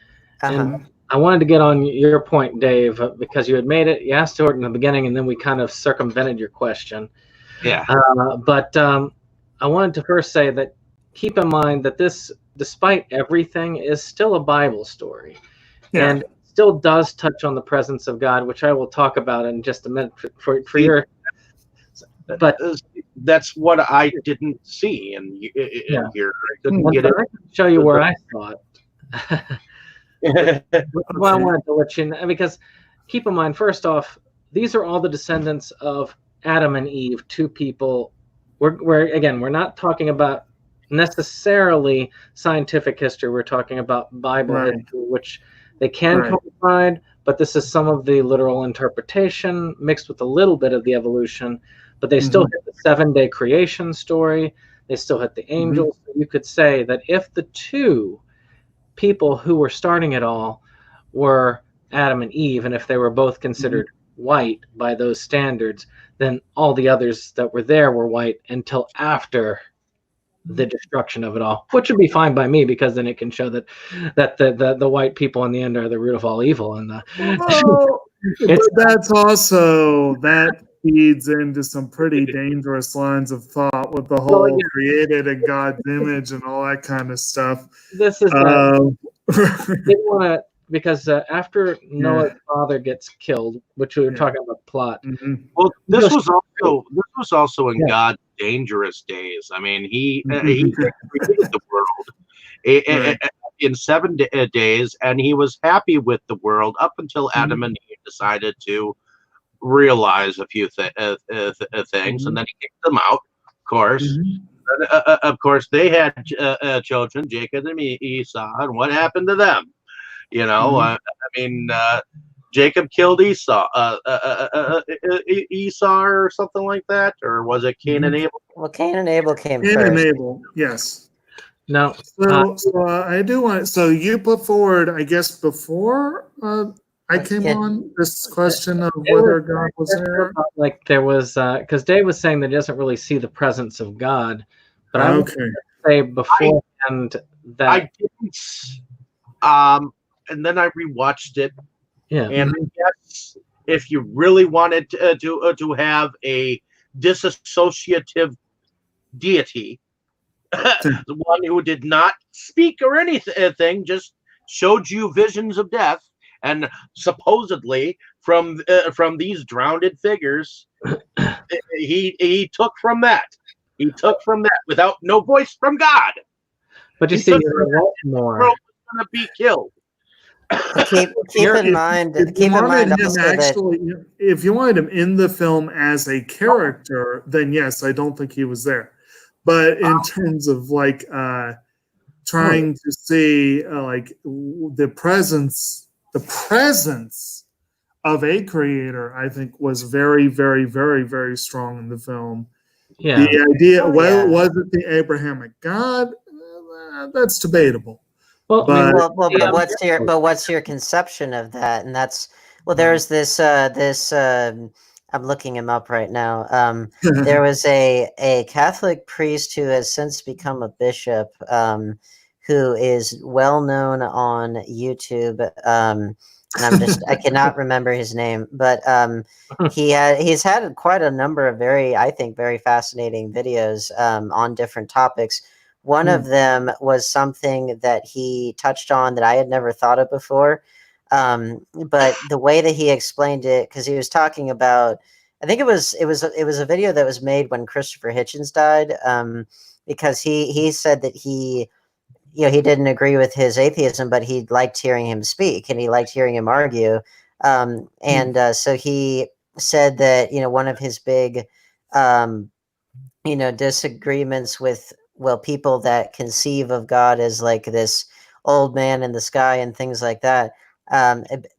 And I wanted to get on your point, Dave, because you had made it. You asked it in the beginning, and then we kind of circumvented your question. Yeah. But I wanted to first say that keep in mind that this, despite everything, is still a Bible story. Yeah. And still does touch on the presence of God, which I will talk about in just a minute for your... But that's what I didn't see in here. I couldn't get it. I can show you where I saw it. Well, I wanted to let you know, because keep in mind, first off, these are all the descendants of Adam and Eve, two people. We're not talking about necessarily scientific history. We're talking about Bible history, which they can coincide, but this is some of the literal interpretation mixed with a little bit of the evolution. But they still hit the 7-day creation story. They still hit the angels. You could say that if the two people who were starting it all were Adam and Eve, and if they were both considered white by those standards, then all the others that were there were white until after the destruction of it all, which would be fine by me, because then it can show that the white people in the end are the root of all evil. And that's also that feeds into some pretty dangerous lines of thought with the whole created in God's image and all that kind of stuff. This is because after Noah's father gets killed, which we were talking about plot. Well, this was also in God's dangerous days. I mean, he created the world in 7 days, and he was happy with the world up until Adam and Eve decided to realize a few things, and then he kicked them out, of course. Of course, they had children, Jacob and Esau, and what happened to them? You know, I mean, Jacob killed Esau, Esau or something like that, or was it Cain and Abel? Well, Cain and Abel came Cain first. and Abel, yes. No. So I do want. So you put forward, I guess, before I came on this question of whether God was there. Like there was, because Dave was saying that he doesn't really see the presence of God, but I would say beforehand that I didn't. And then I rewatched it. Yeah. And I guess if you really wanted to have a disassociative deity, the one who did not speak or anything, just showed you visions of death, and supposedly from these drowned figures, he took from that. He took from that without no voice from God. But you see, you're a lot more. Going to be killed. Keep in mind also that if you wanted him in the film as a character, then yes, I don't think he was there. But in terms of like trying to see like the presence of a creator, I think was very, very, very, very strong in the film. Yeah. The idea, was it the Abrahamic God? That's debatable. But what's your conception of that? And that's there's this I'm looking him up right now. There was a Catholic priest who has since become a bishop, who is well known on YouTube. And I cannot remember his name, but he's had quite a number of very fascinating videos on different topics. One of them was something that he touched on that I had never thought of before. But the way that he explained it, because he was talking about, I think it was a video that was made when Christopher Hitchens died, because he said that he didn't agree with his atheism, but he liked hearing him speak and he liked hearing him argue. So he said that, one of his big, disagreements with, people that conceive of God as like this old man in the sky and things like that.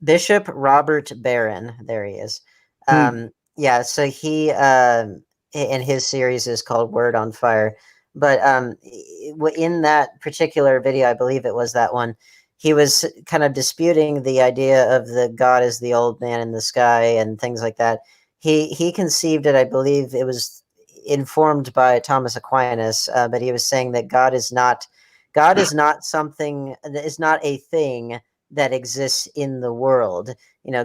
Bishop Robert Barron, there he is. So he, and his series is called Word on Fire. But in that particular video, I believe it was that one, he was kind of disputing the idea of the God as the old man in the sky and things like that. He conceived it, I believe it was informed by Thomas Aquinas, but he was saying that God is not something, is not a thing that exists in the world.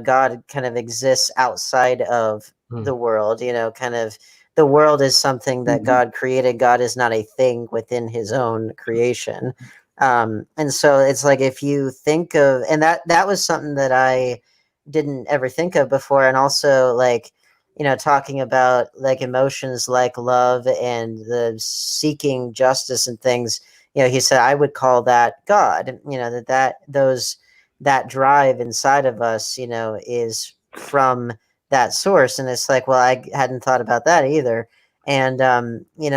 God kind of exists outside of the world. Kind of the world is something that God created. God is not a thing within his own creation. And so it's like, if you think of, and that was something that I didn't ever think of before. And also like, talking about like emotions like love and the seeking justice and things, he said, I would call that God, that drive inside of us, is from that source. And it's like, well, I hadn't thought about that either. And,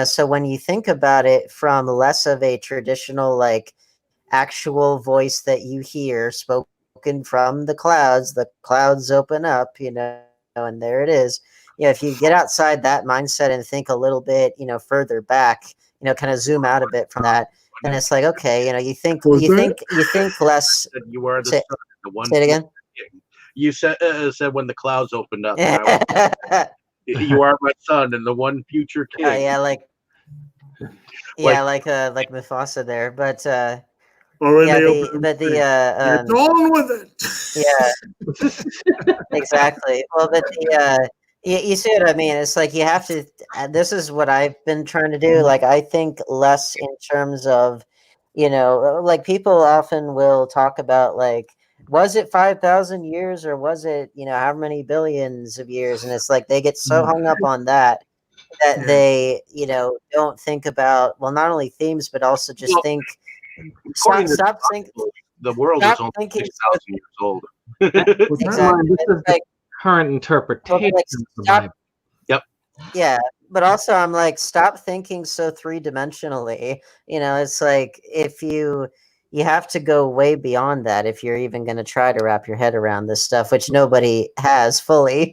so when you think about it from less of a traditional, like actual voice that you hear spoken from the clouds open up, and there it is. If you get outside that mindset and think a little bit, further back, kind of zoom out a bit from that, then it's like, okay, you think less. You are the one. Say it again. You said when the clouds opened up. You are my son and the one future king. Like Mufasa there, but get on with it. Yeah, exactly. Well, but you see what I mean? It's like you have to. This is what I've been trying to do. Like I think less in terms of, like people often will talk about like, was it 5,000 years or was it, how many billions of years? And it's like they get so hung up on that they, don't think about, well, not only themes, but also just think. Stop thinking. The world is only 6,000 years old. Exactly. current interpretation like, of the stop- Bible. Yeah, but also I'm like, stop thinking so three-dimensionally. It's like if you have to go way beyond that if you're even going to try to wrap your head around this stuff, which nobody has fully.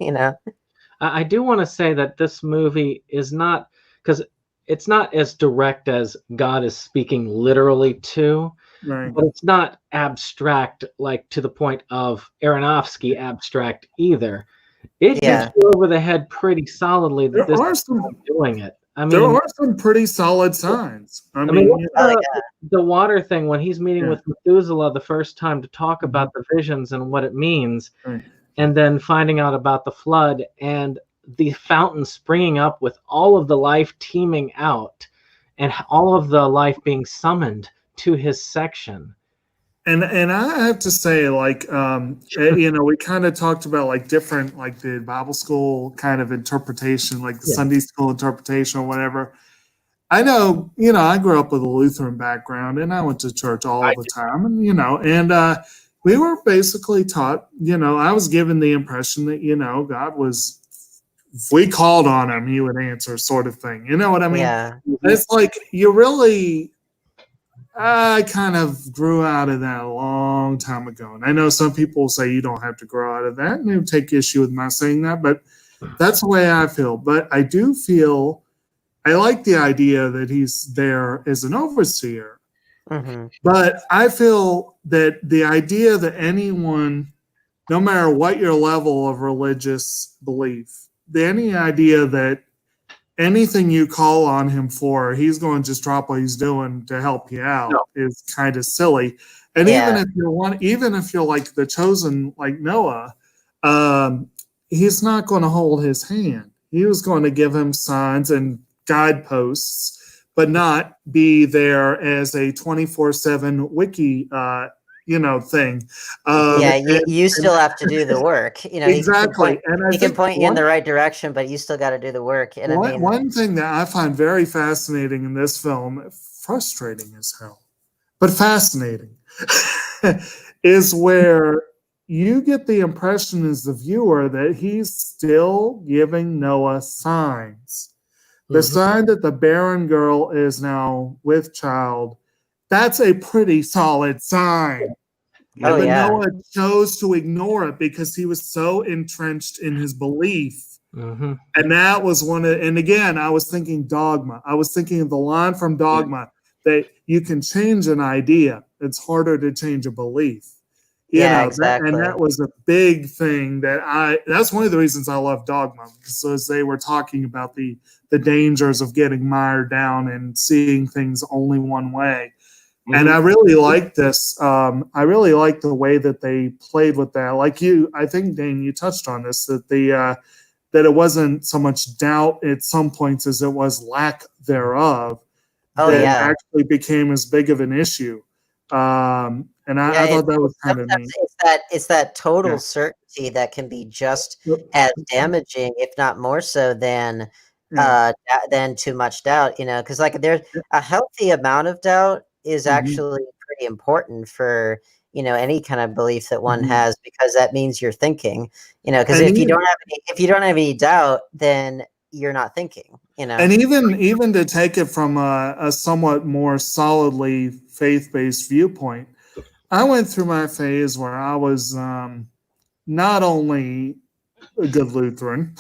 I do want to say that this movie is not, because it's not as direct as God is speaking literally to, Right. but it's not abstract, like to the point of Aronofsky abstract either. It Yeah. hits you over the head pretty solidly that There this are is some not doing it. I there mean, are some pretty solid signs. I I mean, mean, what's Oh, the water thing when he's meeting Yeah. with Methuselah the first time to talk Mhm. about the visions and what it means, Right. and then finding out about the flood and the fountain springing up with all of the life teeming out and all of the life being summoned to his section. And I have to say, like, we kind of talked about like different, like the Bible school kind of interpretation, like the Yeah. Sunday school interpretation or whatever. I know, I grew up with a Lutheran background, and I went to church all the time, and we were basically taught, I was given the impression that God was, if we called on him, he would answer, sort of thing. You know what I mean? Yeah. It's like I kind of grew out of that a long time ago. And I know some people say you don't have to grow out of that, and they take issue with my saying that, but that's the way I feel. But I do feel I like the idea that he's there as an overseer. Mm-hmm. But I feel that the idea that anyone, no matter what your level of religious belief, any idea that anything you call on him for, he's going to just drop what he's doing to help you out is kind of silly. And even if you're like the chosen, like Noah, he's not going to hold his hand. He was going to give him signs and guideposts, but not be there as a 24/7 wiki thing. You still have to do the work. Exactly. He can point you in the right direction, but you still got to do the work. And one thing that I find very fascinating in this film, frustrating as hell, but fascinating, is where you get the impression as the viewer that he's still giving Noah signs. The sign that the barren girl is now with child, that's a pretty solid sign. But Noah chose to ignore it because he was so entrenched in his belief. Mm-hmm. And that was and again, I was thinking dogma. I was thinking of the line from Dogma that you can change an idea. It's harder to change a belief. Exactly. And that was a big thing that's one of the reasons I love Dogma, because they were talking about the dangers of getting mired down and seeing things only one way. Mm-hmm. And I really like this. I really like the way that they played with that. Like I think, Dane, you touched on this, that that it wasn't so much doubt at some points as it was lack thereof actually became as big of an issue. And I thought that was kind of neat. It's that total certainty that can be just as damaging, if not more so, than too much doubt. Because like there's a healthy amount of doubt is actually pretty important for any kind of belief that one has, because that means you're thinking. Because if you don't have any doubt, then you're not thinking. And even to take it from a somewhat more solidly faith-based viewpoint, I went through my phase where I was not only a good Lutheran,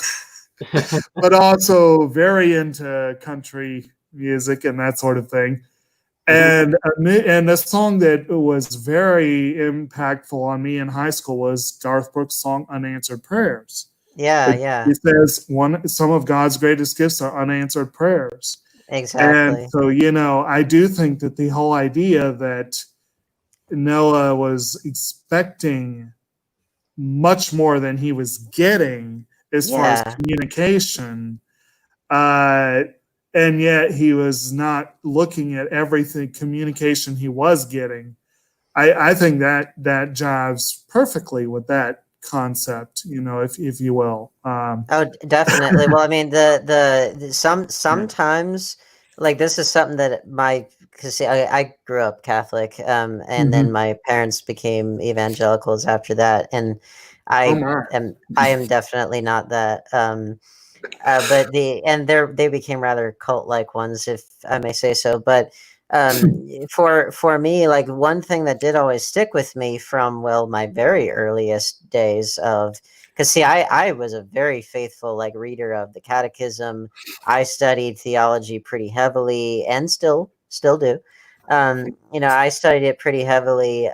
but also very into country music and that sort of thing. And a song that was very impactful on me in high school was Garth Brooks' song "Unanswered Prayers." Yeah. He says some of God's greatest gifts are unanswered prayers. Exactly. And so, I do think that the whole idea that Noah was expecting much more than he was getting as far as communication, and yet he was not looking at everything communication he was getting. I think that jives perfectly with that concept, if you will. Oh, definitely. Well, I mean, sometimes like this is something that because I grew up Catholic, and then my parents became evangelicals after that, and I am definitely not that. But they became rather cult-like ones, if I may say so. But for me, like one thing that did always stick with me from my very earliest days of, because see, I was a very faithful like reader of the Catechism. I studied theology pretty heavily, and still do. I studied it pretty heavily.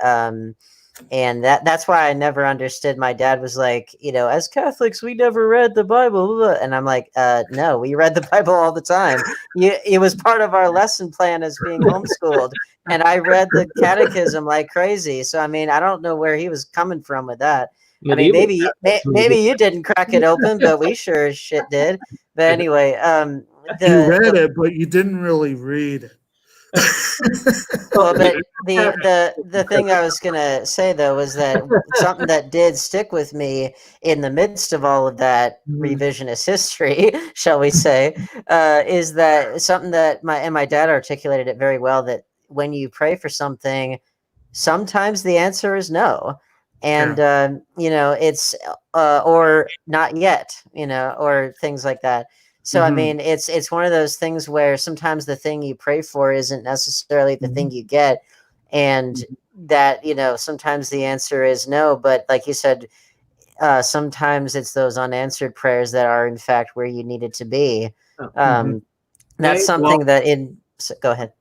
And that's why I never understood. My dad was like, as Catholics, we never read the Bible. And I'm like, no, we read the Bible all the time. It was part of our lesson plan as being homeschooled. And I read the Catechism like crazy. So, I mean, I don't know where he was coming from with that. I mean, maybe you didn't crack it open, but we sure as shit did. But anyway, you read it, but you didn't really read it. Well, but the thing I was gonna say though was that something that did stick with me in the midst of all of that revisionist history, shall we say, is that something that my dad articulated it very well, that when you pray for something, sometimes the answer is no, and it's or not yet, or things like that. So I mean, it's one of those things where sometimes the thing you pray for isn't necessarily the thing you get, and that sometimes the answer is no. But like you said, sometimes it's those unanswered prayers that are in fact where you need it to be. That's something that go ahead.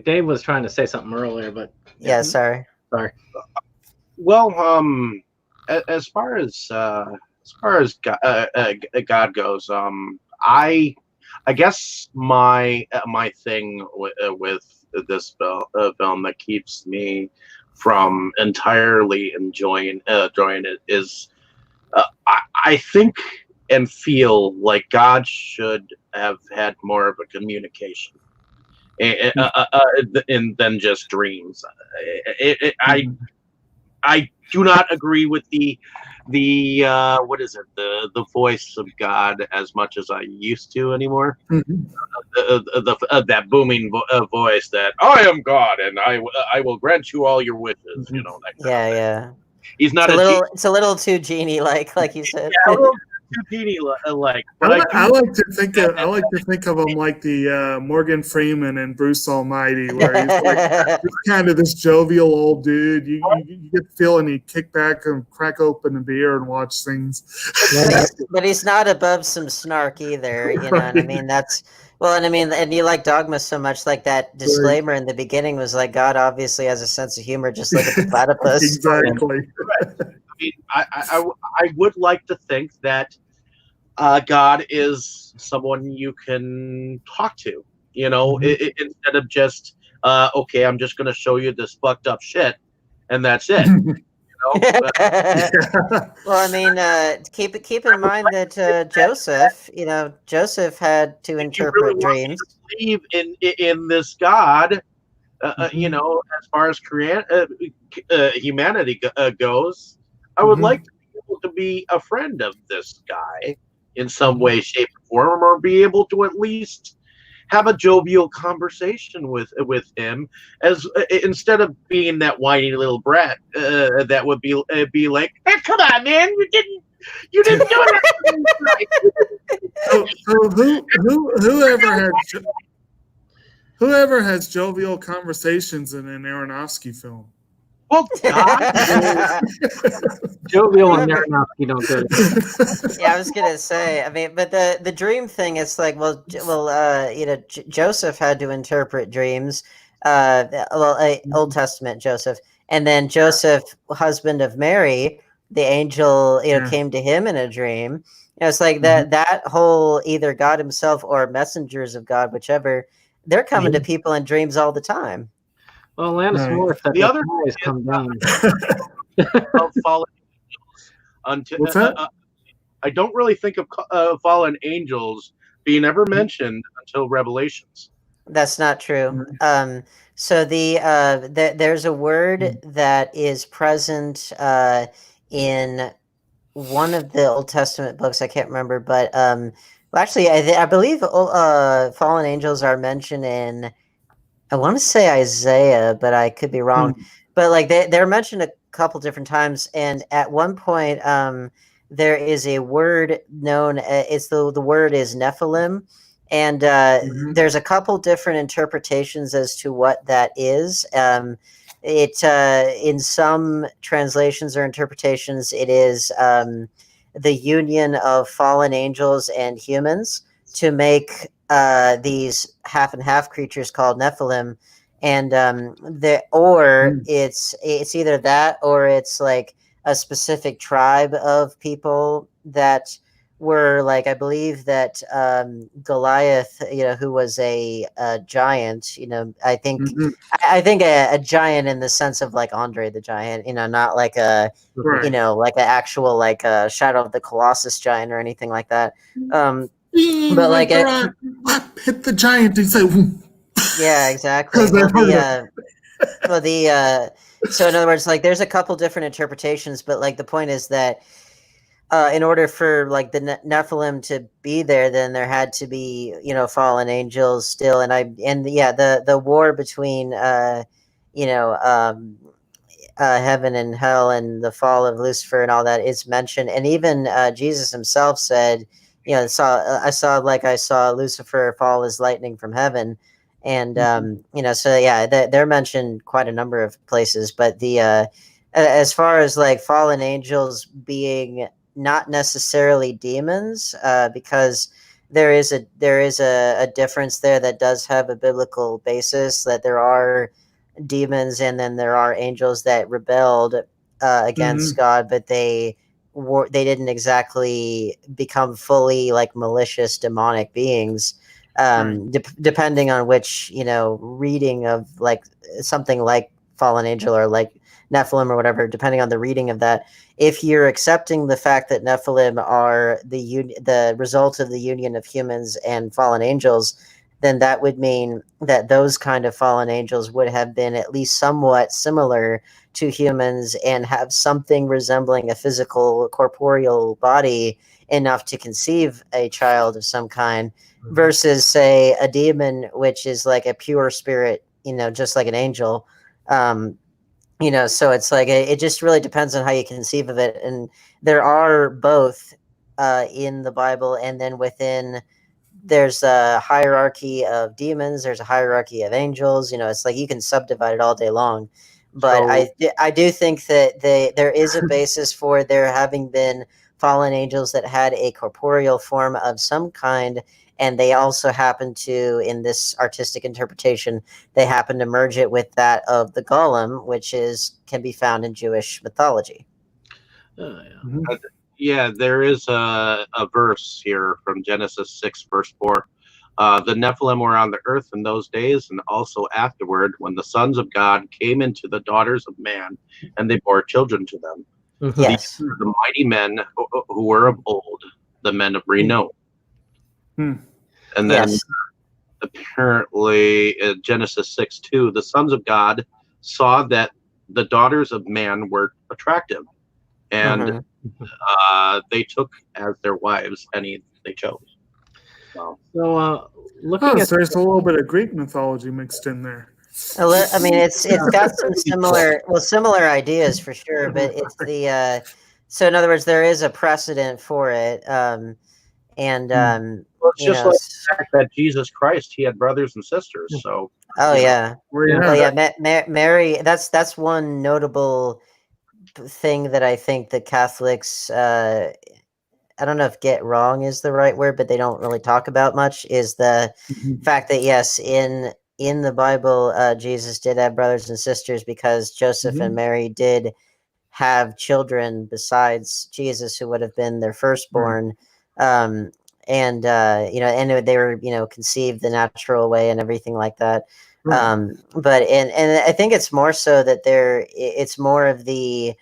Dave was trying to say something earlier, but yeah, sorry. Well, as far as God goes, I guess my thing with this film that keeps me from entirely enjoying it is I think and feel like God should have had more of a communication than just dreams. I do not agree with the what is it, the voice of God as much as I used to anymore. That booming voice that I am God and I will grant you all your wishes. Yeah. He's not it's a little too genie like you said. Yeah, a little too genie like. I like to think of him like the Morgan Freeman and Bruce Almighty, where he's like kind of this jovial old dude. You get the feeling he kick back and crack open a beer and watch things. But he's not above some snark either. You know what I mean? And you like Dogma so much, like that disclaimer in the beginning was like, God obviously has a sense of humor, just like a platypus. Exactly. I mean, I would like to think that God is someone you can talk to, instead of just, okay, I'm just going to show you this fucked up shit, and that's it. Well, I mean, keep in mind that Joseph had to interpret dreams. Believe in this God, as far as humanity goes. I would like to be able to be a friend of this guy in some way, shape, or form, or be able to at least have a jovial conversation with him, as instead of being that whiny little brat that would be like, hey, come on, man, you didn't do it. Whoever has jovial conversations in an Aronofsky film. Well, God. Jovial and Aronofsky don't go together. Yeah, I was gonna say. I mean, but the dream thing, it's like, Joseph had to interpret dreams. Old Testament Joseph, and then Joseph, husband of Mary, the angel, came to him in a dream. It's like that whole either God himself or messengers of God, whichever, they're coming to people in dreams all the time. Well, Alanis Morissette, the other always come down. Fallen angels. I don't really think of fallen angels being ever mentioned until Revelations. That's not true. So there's a word that is present in one of the Old Testament books. I can't remember, but actually, I believe fallen angels are mentioned in, I want to say Isaiah, but I could be wrong. But like they're mentioned couple different times, and at one point, there is a word known. It's the word is Nephilim, and there's a couple different interpretations as to what that is. It in some translations or interpretations, it is the union of fallen angels and humans to make these half and half creatures called Nephilim, and it's either that or it's like a specific tribe of people that were like, I believe that Goliath, who was a giant, I think a giant in the sense of like Andre the Giant, not like a Right. like an actual like a Shadow of the Colossus giant or anything like that. But like hit the giant and say, yeah, exactly. So in other words, like there's a couple different interpretations, but like the point is that in order for like the Nephilim to be there, then there had to be fallen angels still, the war between heaven and hell and the fall of Lucifer and all that is mentioned, and even Jesus himself said, I saw Lucifer fall as lightning from heaven, and they're mentioned quite a number of places, but the as far as like fallen angels being not necessarily demons, because there is a difference there that does have a biblical basis, that there are demons and then there are angels that rebelled against God, but they didn't exactly become fully like malicious demonic beings, depending on which reading of like something like fallen angel or like Nephilim or whatever, depending on the reading of that. If you're accepting the fact that Nephilim are the result of the union of humans and fallen angels, then that would mean that those kind of fallen angels would have been at least somewhat similar to humans and have something resembling a physical, corporeal body enough to conceive a child of some kind, versus, say, a demon, which is like a pure spirit, just like an angel. So it's like it just really depends on how you conceive of it. And there are both in the Bible, and then within there's a hierarchy of demons, there's a hierarchy of angels. It's like you can subdivide it all day long. But I do think that there is a basis for there having been fallen angels that had a corporeal form of some kind, and they also happen to, in this artistic interpretation, they happen to merge it with that of the golem, which can be found in Jewish mythology. Oh, yeah. Yeah, there is a verse here from Genesis 6, verse 4. The Nephilim were on the earth in those days, and also afterward, when the sons of God came into the daughters of man, and they bore children to them. Yes. These were the mighty men who were of old, the men of renown. And then apparently in Genesis 6:2, the sons of God saw that the daughters of man were attractive, and they took as their wives any they chose. So looking at there's a little bit of Greek mythology mixed in there. I mean, it's got some similar ideas for sure, but it's the so in other words, there is a precedent for it, well, it's just like the fact that Jesus Christ, he had brothers and sisters. So Mary. That's one notable thing that I think the Catholics, I don't know if "get wrong" is the right word, but they don't really talk about much, is the fact that yes, in the Bible, Jesus did have brothers and sisters, because Joseph and Mary did have children besides Jesus, who would have been their firstborn. And they were, conceived the natural way and everything like that. But I think it's more so that it's more of the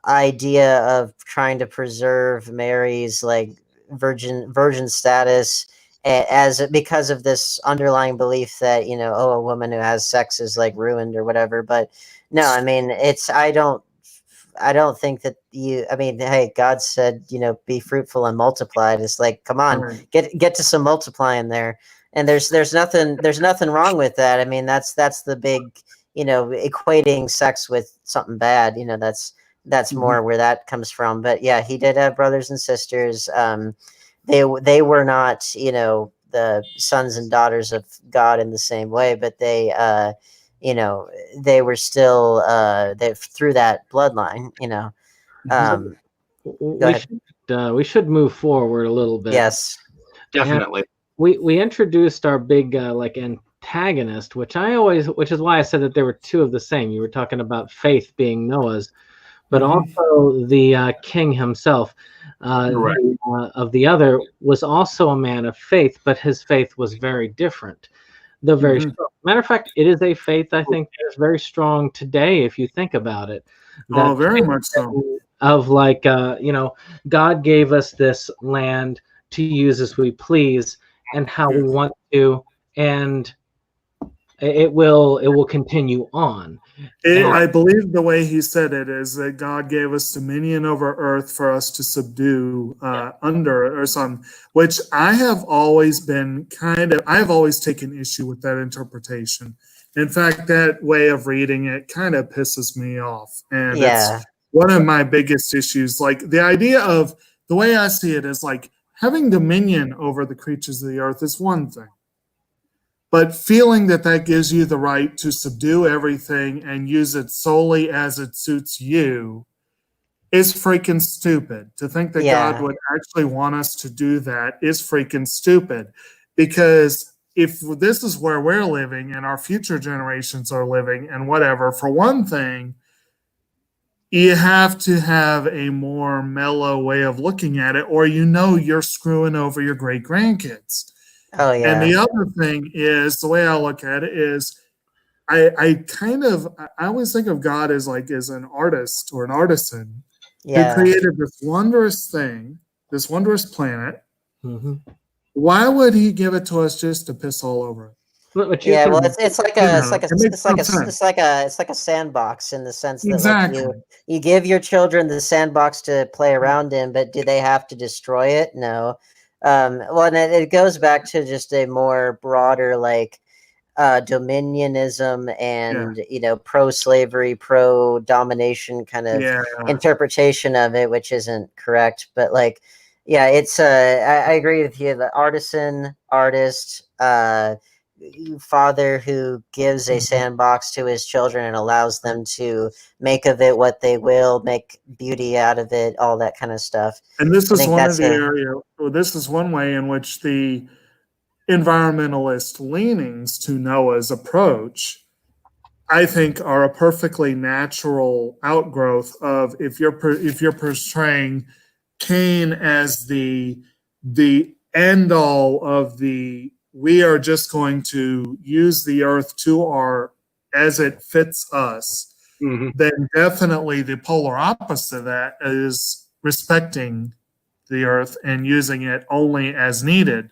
idea of trying to preserve Mary's like virgin status because of this underlying belief that a woman who has sex is like ruined or whatever. But no, I mean, I don't think that hey, God said, be fruitful and multiply. It's like, come on, get to some multiplying there. And there's nothing wrong with that. I mean, that's the big, equating sex with something bad. That's more where that comes from. But yeah, he did have brothers and sisters. They were not, the sons and daughters of God in the same way, but they they were still through that bloodline. We should move forward a little bit. Yes, Definitely. And we introduced our big antagonist, which is why I said that there were two of the same. You were talking about Faith being Noah's, but also the king himself of the other was also a man of faith, but his faith was very different. Though very strong. Matter of fact, it is a faith I think that is very strong today if you think about it. Very much so. Of God gave us this land to use as we please and how we want to, and it will continue on. I believe the way he said it is that God gave us dominion over earth for us to subdue under or something, which I have always been I've always taken issue with that interpretation. In fact, that way of reading it kind of pisses me off. And it's one of my biggest issues. Like the idea of the way I see it is like having dominion over the creatures of the earth is one thing. But feeling that gives you the right to subdue everything and use it solely as it suits you is freaking stupid. To think that God would actually want us to do that is freaking stupid. Because if this is where we're living and our future generations are living and whatever, for one thing, you have to have a more mellow way of looking at it, or you're screwing over your great-grandkids. Oh, yeah. And the other thing is, the way I look at it is, I always think of God as an artist or an artisan who created this wondrous thing, this wondrous planet. Why would he give it to us just to piss all over it? It's like a sandbox in the sense that you give your children the sandbox to play around in, but do they have to destroy it? No. And it goes back to just a more broader dominionism and pro-slavery, pro-domination kind of interpretation of it, which isn't correct. But it's I agree with you. The artist, father who gives a sandbox to his children and allows them to make of it what they will, make beauty out of it, all that kind of stuff. And this is this is one way in which the environmentalist leanings to Noah's approach, I think, are a perfectly natural outgrowth of if you're portraying Cain as the end all of we are just going to use the earth as it fits us, then definitely the polar opposite of that is respecting the earth and using it only as needed.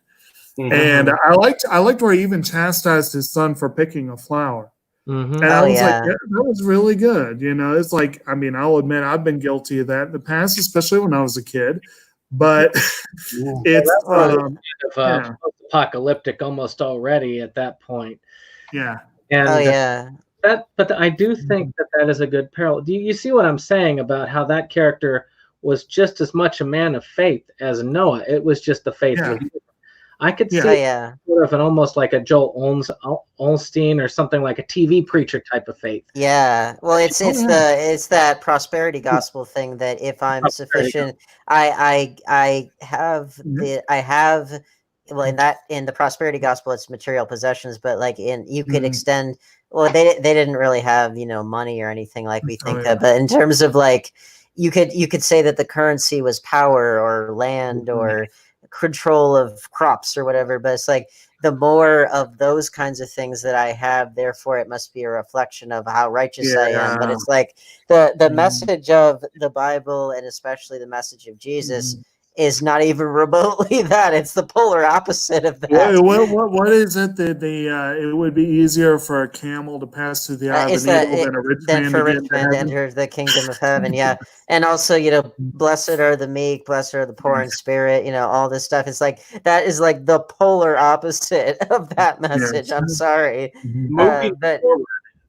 And I liked where he even chastised his son for picking a flower. And I was that was really good. It's I'll admit I've been guilty of that in the past, especially when I was a kid. But it's apocalyptic almost already at that point. Yeah. And but I do think that is a good parallel. Do you see what I'm saying about how that character was just as much a man of faith as Noah? It was just the faith. I could see sort of an almost like a Joel Osteen or something like a TV preacher type of faith. Yeah, well, it's that prosperity gospel thing that if I'm sufficient, I have in the prosperity gospel it's material possessions, but you could extend. Well, they didn't really have money or anything like we think of, but in terms of you could say that the currency was power or land or control of crops or whatever, but it's the more of those kinds of things that I have, therefore it must be a reflection of how righteous I am. But it's the message of the Bible, and especially the message of Jesus, is not even remotely that. It's the polar opposite of that. What is it that it would be easier for a camel to pass through the eye of a needle than a rich man to enter the kingdom of heaven? Yeah. And also, blessed are the meek, blessed are the poor in spirit, all this stuff. It's that is the polar opposite of that message. I'm sorry. Moving forward,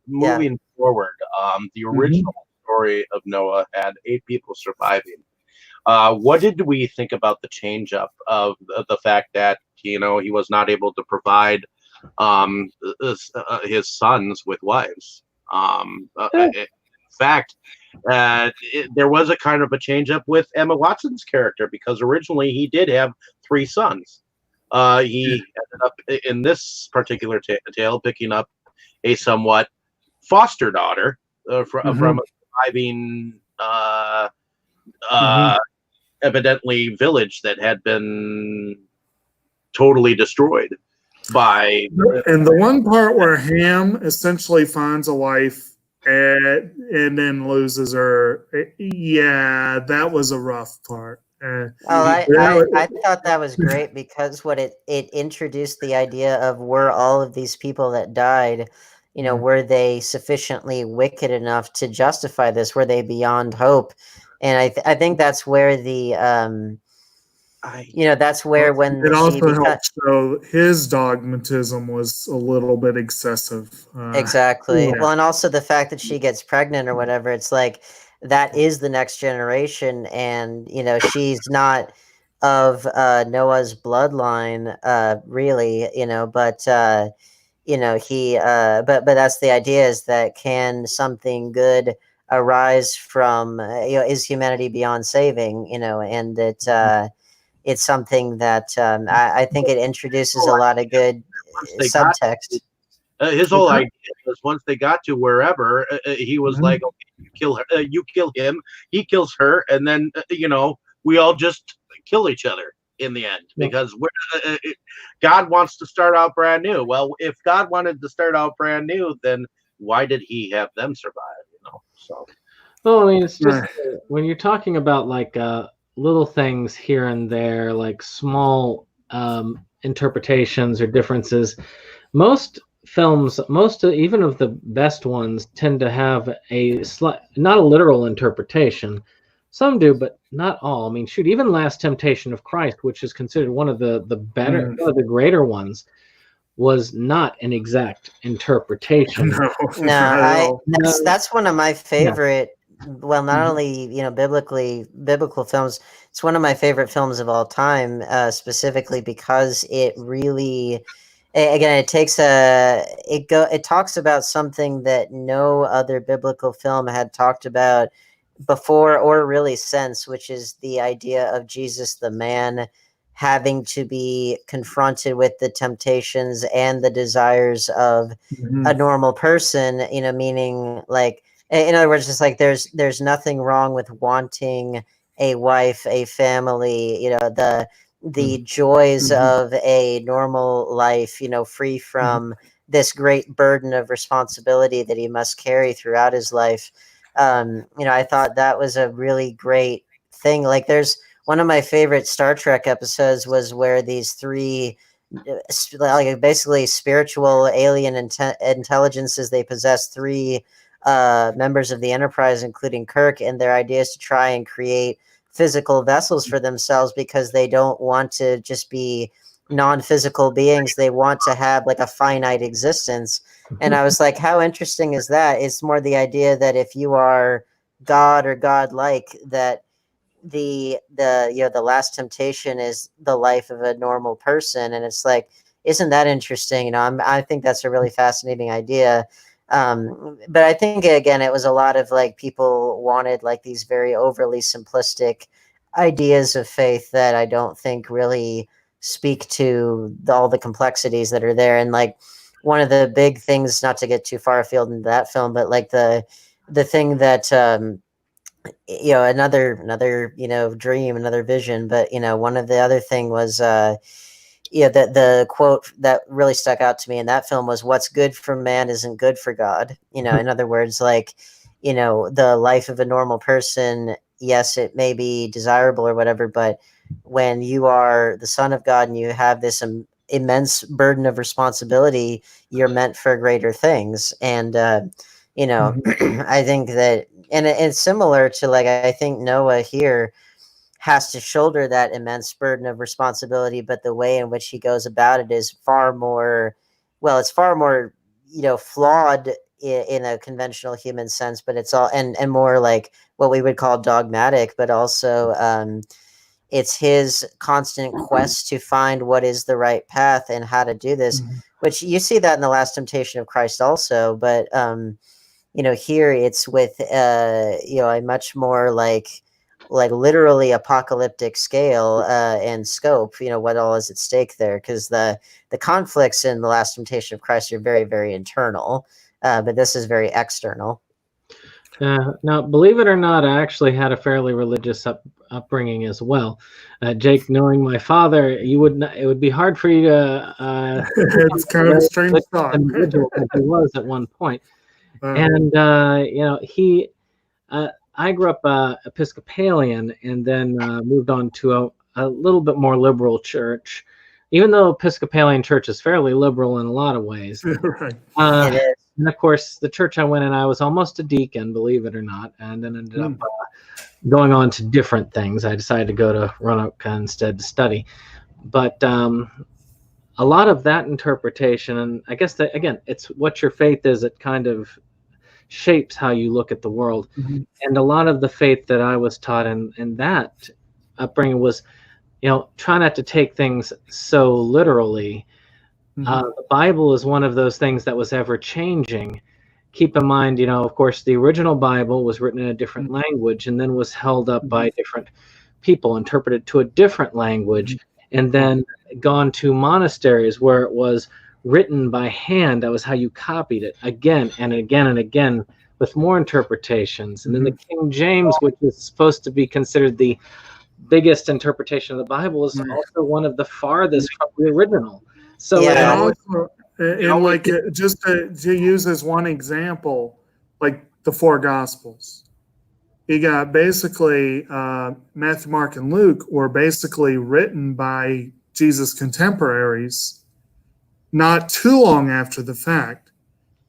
moving forward, the Mm-hmm. original story of Noah had 8 people surviving. What did we think about the change up of the fact that he was not able to provide his sons with wives? In fact, there was a kind of a change up with Emma Watson's character, because originally he did have 3 sons. He ended up in this particular tale picking up a somewhat foster daughter from a surviving evidently village that had been totally destroyed by. And the one part where Ham essentially finds a wife and then loses her, yeah, that was a rough part. I thought that was great because what it introduced the idea of, were all of these people that died, were they sufficiently wicked enough to justify this? Were they beyond hope? And I think that's where the that's where when it also she helped show his dogmatism was a little bit excessive. Exactly. Yeah. Well, and also the fact that she gets pregnant or whatever, it's like that is the next generation, and she's not of Noah's bloodline, really, but he but that's the idea, is that can something good arise from is humanity beyond saving, and it's something that I think it introduces a lot of good subtext. His whole idea was, once they got to wherever, he was like, okay, you kill her, you kill him, he kills her, and then we all just kill each other in the end, because God wants to start out brand new. Well, if God wanted to start out brand new, then why did he have them survive? So. Well, I mean, it's just when you're talking about like little things here and there, like small interpretations or differences. Most films, even of the best ones, tend to have not a literal interpretation. Some do, but not all. I mean, shoot, even Last Temptation of Christ, which is considered one of the better, one of the greater ones, was not an exact interpretation. No, that's one of my favorite. Yeah. Well, not only biblical films, it's one of my favorite films of all time, specifically because it really, again, it talks about something that no other biblical film had talked about before or really since, which is the idea of Jesus the man having to be confronted with the temptations and the desires of a normal person, meaning like, in other words, just like there's nothing wrong with wanting a wife, a family, the joys of a normal life, free from this great burden of responsibility that he must carry throughout his life. I thought that was a really great thing. Like, there's one of my favorite Star Trek episodes was where these 3 like basically spiritual alien intelligences, they possess 3 members of the Enterprise, including Kirk, and their idea is to try and create physical vessels for themselves because they don't want to just be non-physical beings. They want to have like a finite existence. And I was like, how interesting is that? It's more the idea that if you are God or godlike, that the last temptation is the life of a normal person. And it's like, isn't that interesting? I think that's a really fascinating idea. But I think, again, it was a lot of like people wanted like these very overly simplistic ideas of faith that I don't think really speak to all the complexities that are there. And like one of the big things, not to get too far afield into that film, but like the thing that another dream, another vision, but one of the other thing was the quote that really stuck out to me in that film was, what's good for man isn't good for God. In other words, like, the life of a normal person, yes, it may be desirable or whatever, but when you are the son of God and you have this immense burden of responsibility, you're meant for greater things. And I think that, and it's similar to, like, I think Noah here has to shoulder that immense burden of responsibility, but the way in which he goes about it is far more, flawed in a conventional human sense, but it's all and more like what we would call dogmatic, but also it's his constant quest to find what is the right path and how to do this, which you see that in the Last Temptation of Christ also, but here it's with a much more like literally apocalyptic scale and scope. What all is at stake there, because the conflicts in the Last Temptation of Christ are very, very internal, but this is very external. Now, believe it or not, I actually had a fairly religious upbringing as well. Jake, knowing my father, it would be hard for you to. It's kind of a strange thought. Individual as he was at one point, and I grew up Episcopalian, and then moved on to a little bit more liberal church. Even though Episcopalian church is fairly liberal in a lot of ways, Right. It is. And of course, the church I went in, I was almost a deacon, believe it or not, and then ended up going on to different things. I decided to go to Roanoke instead to study. But a lot of that interpretation, and I guess that, again, it's what your faith is. It kind of shapes how you look at the world. And a lot of the faith that I was taught in that upbringing was, try not to take things so literally. The Bible is one of those things that was ever changing. Keep in mind, of course, the original Bible was written in a different language and then was held up by different people, interpreted to a different language, and then gone to monasteries where it was written by hand. That was how you copied it again and again and again with more interpretations. And then the King James, which is supposed to be considered the biggest interpretation of the Bible, is also one of the farthest from the original. So just to use as one example, like the four Gospels, you got basically Matthew, Mark, and Luke were basically written by Jesus' contemporaries not too long after the fact.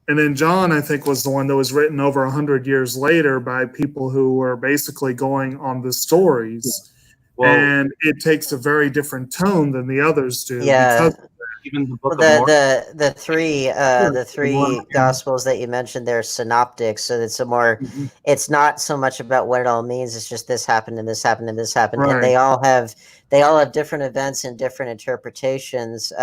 And then John, I think, was the one that was written over 100 years later by people who were basically going on the stories. Well, and it takes a very different tone than the others do. Yeah. Because even the book of the three Gospels that you mentioned, they're synoptic, so it's a more it's not so much about what it all means. It's just this happened and this happened and this happened, and they all have different events and different interpretations,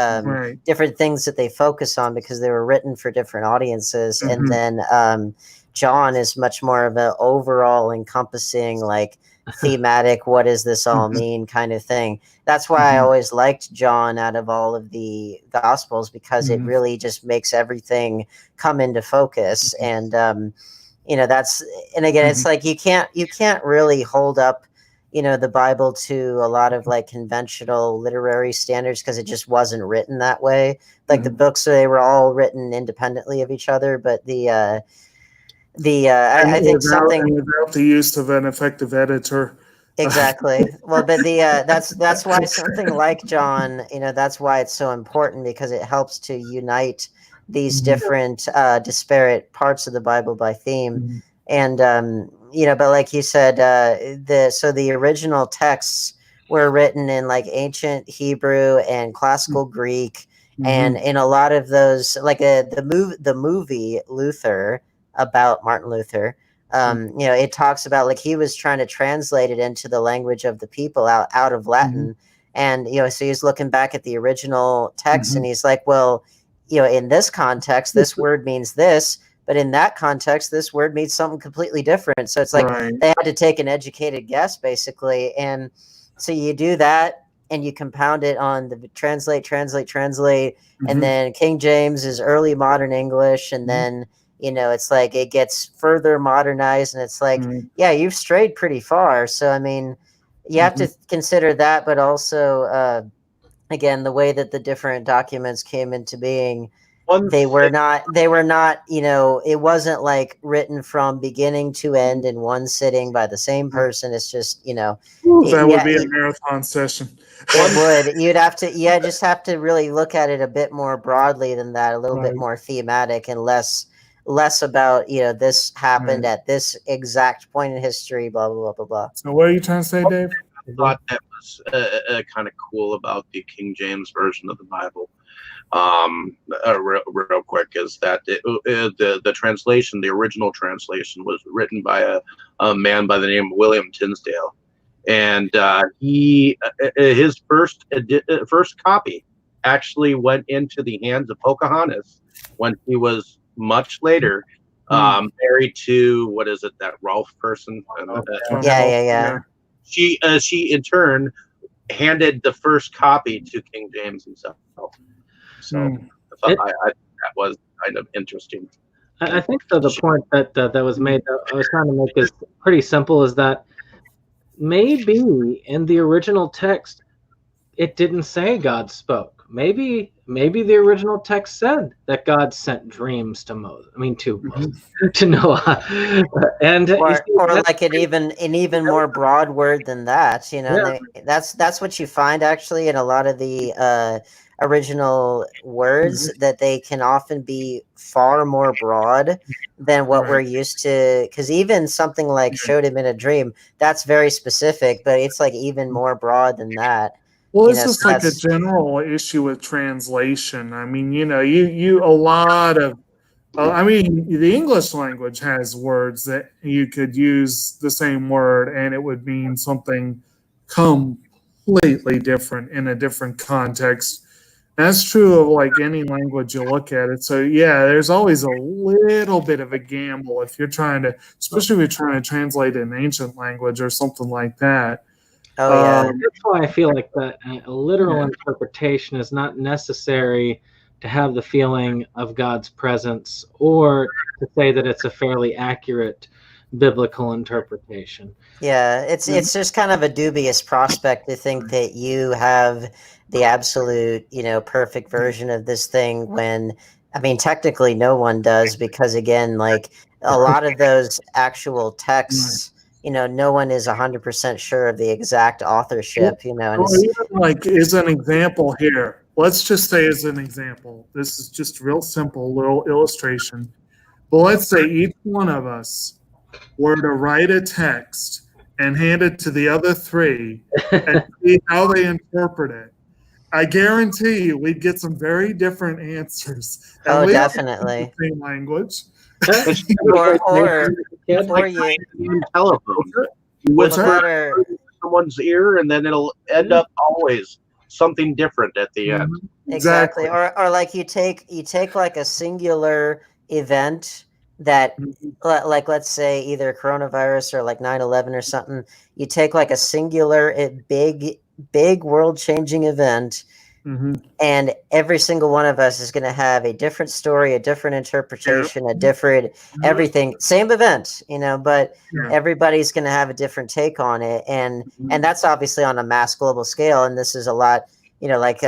different things that they focus on because they were written for different audiences. And then John is much more of an overall encompassing, like, thematic, what does this all mean kind of thing. That's why I always liked John out of all of the Gospels, because it really just makes everything come into focus. And that's, and again, it's like you can't really hold up the Bible to a lot of like conventional literary standards, because it just wasn't written that way. Like the books, they were all written independently of each other, but I think something without the use of an effective editor. Exactly. Well, but that's why something like John, that's why it's so important, because it helps to unite these different disparate parts of the Bible by theme. And but like you said, the original texts were written in like ancient Hebrew and classical Greek, and in a lot of those, like the movie Luther, about Martin Luther, it talks about like he was trying to translate it into the language of the people out of Latin. And so he's looking back at the original text and he's like, well, in this context this word means this, but in that context this word means something completely different. So it's like they had to take an educated guess basically. And so you do that and you compound it on the translate, and then King James is early modern English, and then it's like it gets further modernized, and it's like, you've strayed pretty far. So, I mean, you have to consider that, but also, again, the way that the different documents came into being, they were not, it wasn't like written from beginning to end in one sitting by the same person. It's just, that would be a marathon session. It would. You just have to really look at it a bit more broadly than that, a little bit more thematic and less about this happened at this exact point in history, blah blah blah blah blah. So what are you trying to say, Dave? I thought that was kind of cool about the King James version of the Bible real quick, is that the translation, the original translation, was written by a man by the name of William Tinsdale, and his first copy actually went into the hands of Pocahontas when he was much later married to, what is it, that Rolfe person? Yeah. She in turn handed the first copy to King James himself. So I thought that was kind of interesting. I think the point that was made, that I was trying to make, is pretty simple, is that maybe in the original text it didn't say God spoke. Maybe the original text said that God sent dreams to to Noah, and or like an even more broad word than that. That's what you find actually in a lot of the original words, that they can often be far more broad than what we're used to. Because even something like "showed him in a dream," that's very specific, but it's like even more broad than that. Well, it's just like a general issue with translation. I mean, you a lot of, the English language has words that you could use the same word and it would mean something completely different in a different context. That's true of like any language you look at it. So yeah, there's always a little bit of a gamble if you're trying to, especially if you're trying to translate an ancient language or something like that. That's why I feel like that a literal interpretation is not necessary to have the feeling of God's presence, or to say that it's a fairly accurate biblical interpretation. Yeah, it's just kind of a dubious prospect to think that you have the absolute, perfect version of this thing, when, I mean, technically no one does, because again, like a lot of those actual texts, no one is 100% sure of the exact authorship, and like, as an example here, let's just say as an example, this is just real simple little illustration. But let's say each one of us were to write a text and hand it to the other three and see how they interpret it. I guarantee you we'd get some very different answers. Oh, definitely. The same language. or you telephone. Whisper in someone's ear, and then it'll end up always something different at the end. Exactly. Or like you take like a singular event that, like, let's say either coronavirus or like 9/11 or something. You take like a singular, big world-changing event, and every single one of us is going to have a different story, a different interpretation, a different everything. Same event, but everybody's going to have a different take on it, and that's obviously on a mass global scale. And this is a lot, like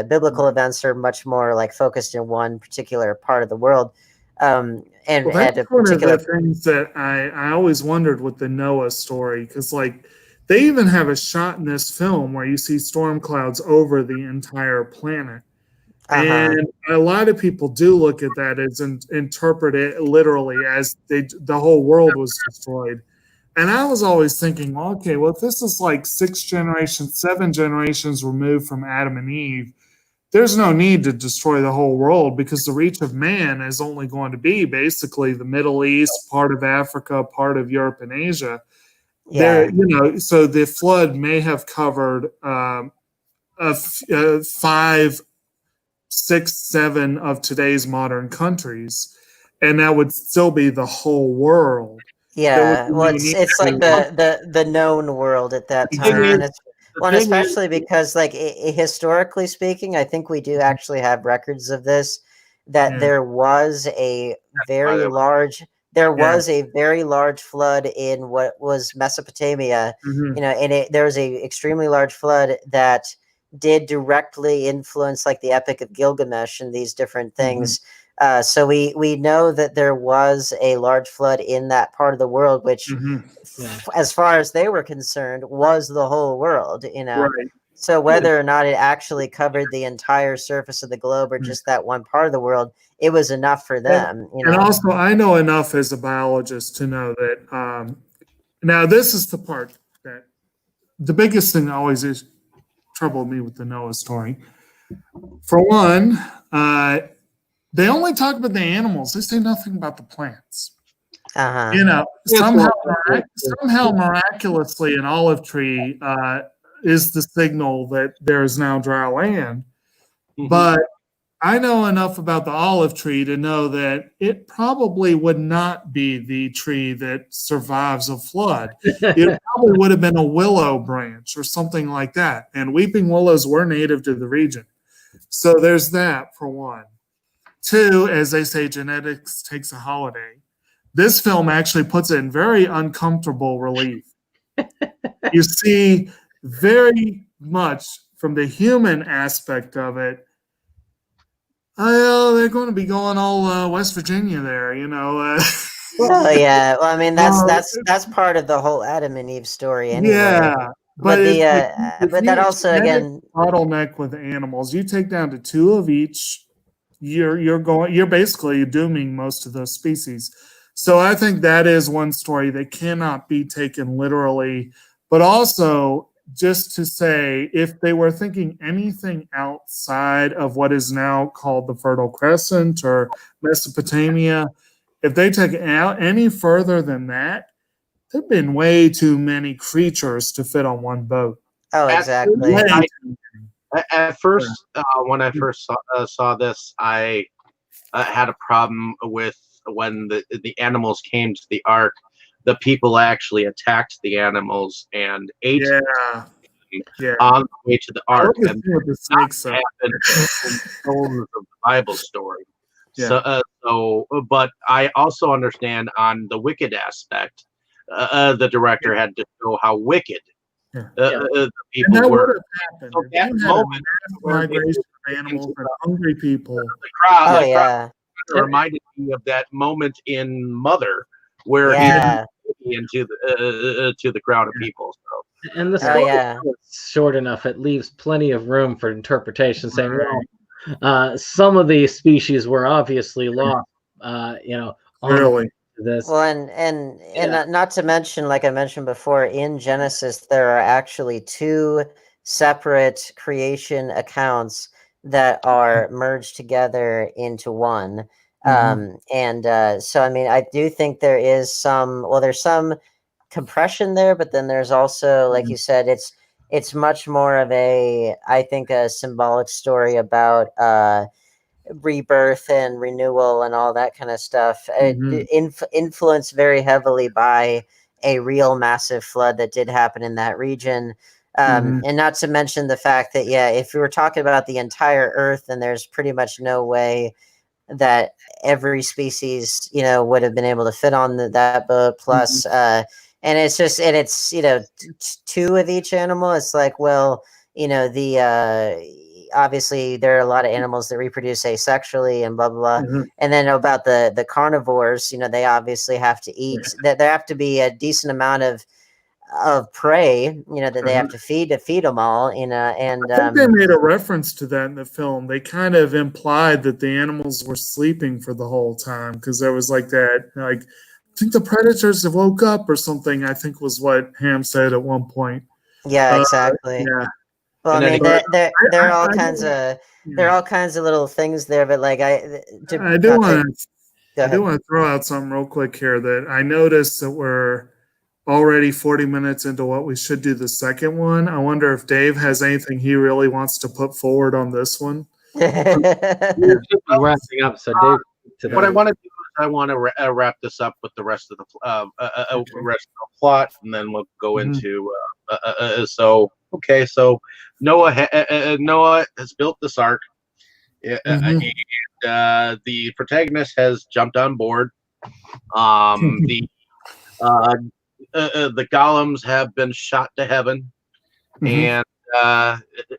biblical events are much more like focused in one particular part of the world. And that's one of the things that I always wondered with the Noah story, because like, they even have a shot in this film where you see storm clouds over the entire planet. And a lot of people do look at that as interpret it literally as the whole world was destroyed. And I was always thinking, okay, well, if this is like 7 generations removed from Adam and Eve, there's no need to destroy the whole world, because the reach of man is only going to be basically the Middle East, part of Africa, part of Europe and Asia. So the flood may have covered 5, 6, 7 of today's modern countries, and that would still be the whole world. Yeah, well, it's like the known world at that time, and especially because, like, historically speaking, I think we do actually have records of this, that there was a very large. There was a very large flood in what was Mesopotamia, and there was a extremely large flood that did directly influence like the Epic of Gilgamesh and these different things. So we know that there was a large flood in that part of the world, which, as far as they were concerned, was the whole world. Right. So whether or not it actually covered the entire surface of the globe or just that one part of the world, it was enough for them. And also, I know enough as a biologist to know that now this is the part that the biggest thing that always troubled me with the Noah story. For one, they only talk about the animals. They say nothing about the plants. Uh-huh. You know, somehow miraculously, an olive tree is the signal that there is now dry land. But I know enough about the olive tree to know that it probably would not be the tree that survives a flood. It probably would have been a willow branch or something like that. And weeping willows were native to the region. So there's that for one. Two, as they say, genetics takes a holiday. This film actually puts it in very uncomfortable relief. You see very much from the human aspect of it. Oh, they're going to be going all West Virginia there, you know. Oh yeah, well, I mean that's part of the whole Adam and Eve story anyway. Yeah, but that also again bottleneck with animals. You take down to two of each, you're basically dooming most of those species. So I think that is one story that cannot be taken literally, but also just to say, if they were thinking anything outside of what is now called the Fertile Crescent or Mesopotamia, if they take it out any further than that, there've been way too many creatures to fit on one boat. Oh, exactly. At first, when I first saw this, I had a problem with when the animals came to the ark. The people actually attacked the animals and ate them on the way to the ark, and the snakes happened in the Bible story. Yeah. But I also understand on the wicked aspect, the director had to show how wicked the people were. So that moment, migration of animals and hungry people. The crowd reminded me of that moment in Mother, where he into the crowd of people. So. And the story is short enough; it leaves plenty of room for interpretation. Saying, well, some of these species were obviously lost. Really. This. Well, and not to mention, like I mentioned before, in Genesis there are actually two separate creation accounts that are merged together into one. So I mean, I do think there is there's some compression there, but then there's also, like you said, it's much more of I think a symbolic story about rebirth and renewal and all that kind of stuff, influenced very heavily by a real massive flood that did happen in that region. And not to mention the fact that, if we were talking about the entire earth, then there's pretty much no way that every species, would have been able to fit on that boat. Plus, and it's two of each animal. It's like, well, obviously there are a lot of animals that reproduce asexually and blah blah blah. And then about the carnivores, they obviously have to eat. That there have to be a decent amount of prey, that they have to feed them all. And I think they made a reference to that in the film. They kind of implied that the animals were sleeping for the whole time, because there was like that, like, I think the predators have woke up or something, I think was what Ham said at one point. Yeah, exactly. Well, I mean, there are all kinds of little things there, but like I do want to throw out something real quick here that I noticed that we're already 40 minutes into what we should do the second one. I wonder if Dave has anything he really wants to put forward on this one. Wrapping up, so Dave. What I want to do is I want to wrap this up with the rest of the rest of the plot, and then we'll go into. So Noah has built this ark, and the protagonist has jumped on board. The golems have been shot to heaven, and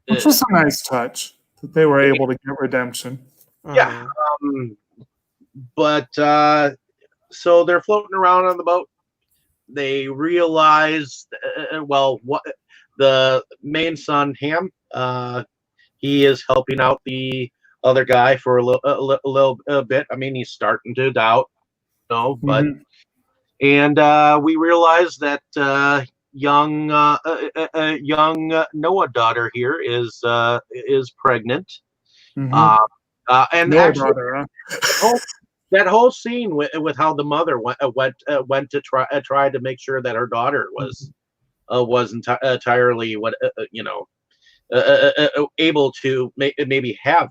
which was a nice touch that they were able to get redemption. Yeah, but so they're floating around on the boat. They realize, what the main son Ham, he is helping out the other guy for a little bit. I mean, he's starting to doubt, but. And we realize that young Noah daughter here is pregnant. Mhm. And Your actually, daughter, that whole scene with how the mother went to try to make sure that her daughter was entirely able to maybe have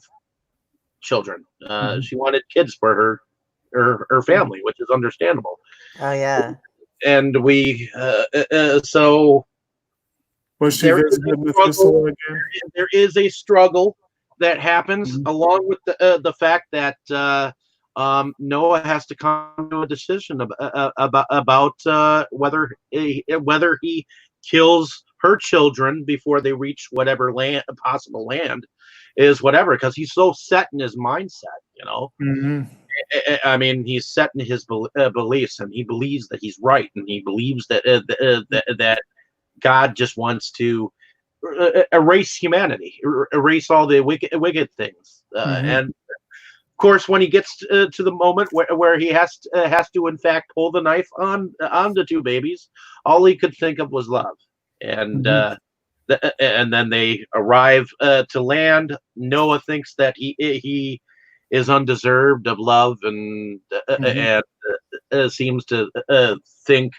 children. Mhm. She wanted kids for her family, which is understandable. Oh yeah. And so Was she there is a visiting with struggle. Priscilla again? There is a struggle that happens Mhm. along with the fact that Noah has to come to a decision about whether he kills her children before they reach whatever possible land is whatever, because he's so set in his mindset, you know. Mhm. I mean, he's set in his beliefs, and he believes that he's right, and he believes that God just wants to erase humanity, erase all the wicked things. Mhm. And of course, when he gets to the moment where he has to in fact pull the knife on the two babies, all he could think of was love. And Mhm. and then they arrive to land. Noah thinks that he is undeserved of love, and Mhm. seems to think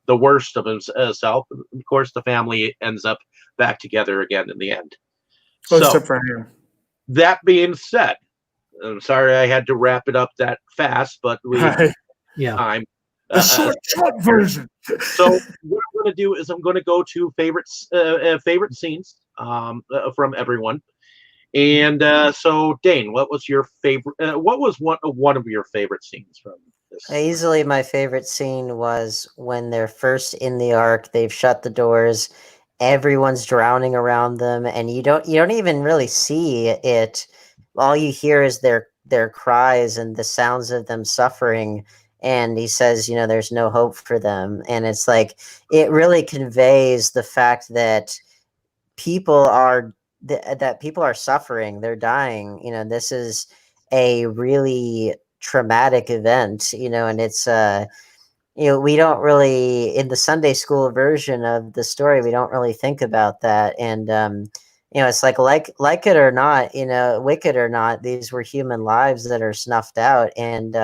the worst of himself. Of course, the family ends up back together again in the end. Oh, So except for him. that being said, I'm sorry I had to wrap it up that fast, but we have Right. Yeah. time. The short version. So what I'm going to do is I'm going to go to favorite scenes from everyone. And so, Dane, what was your favorite? What was one of your favorite scenes from this? Easily my favorite scene was when they're first in the ark, they've shut the doors, everyone's drowning around them, and you don't even really see it. All you hear is their cries and the sounds of them suffering. And he says, there's no hope for them. And it's like it really conveys the fact that people are that people are suffering, they're dying. This is a really traumatic event, and it's we don't really, in the Sunday school version of the story, we don't really think about that. And it's like it or not, wicked or not, these were human lives that are snuffed out. And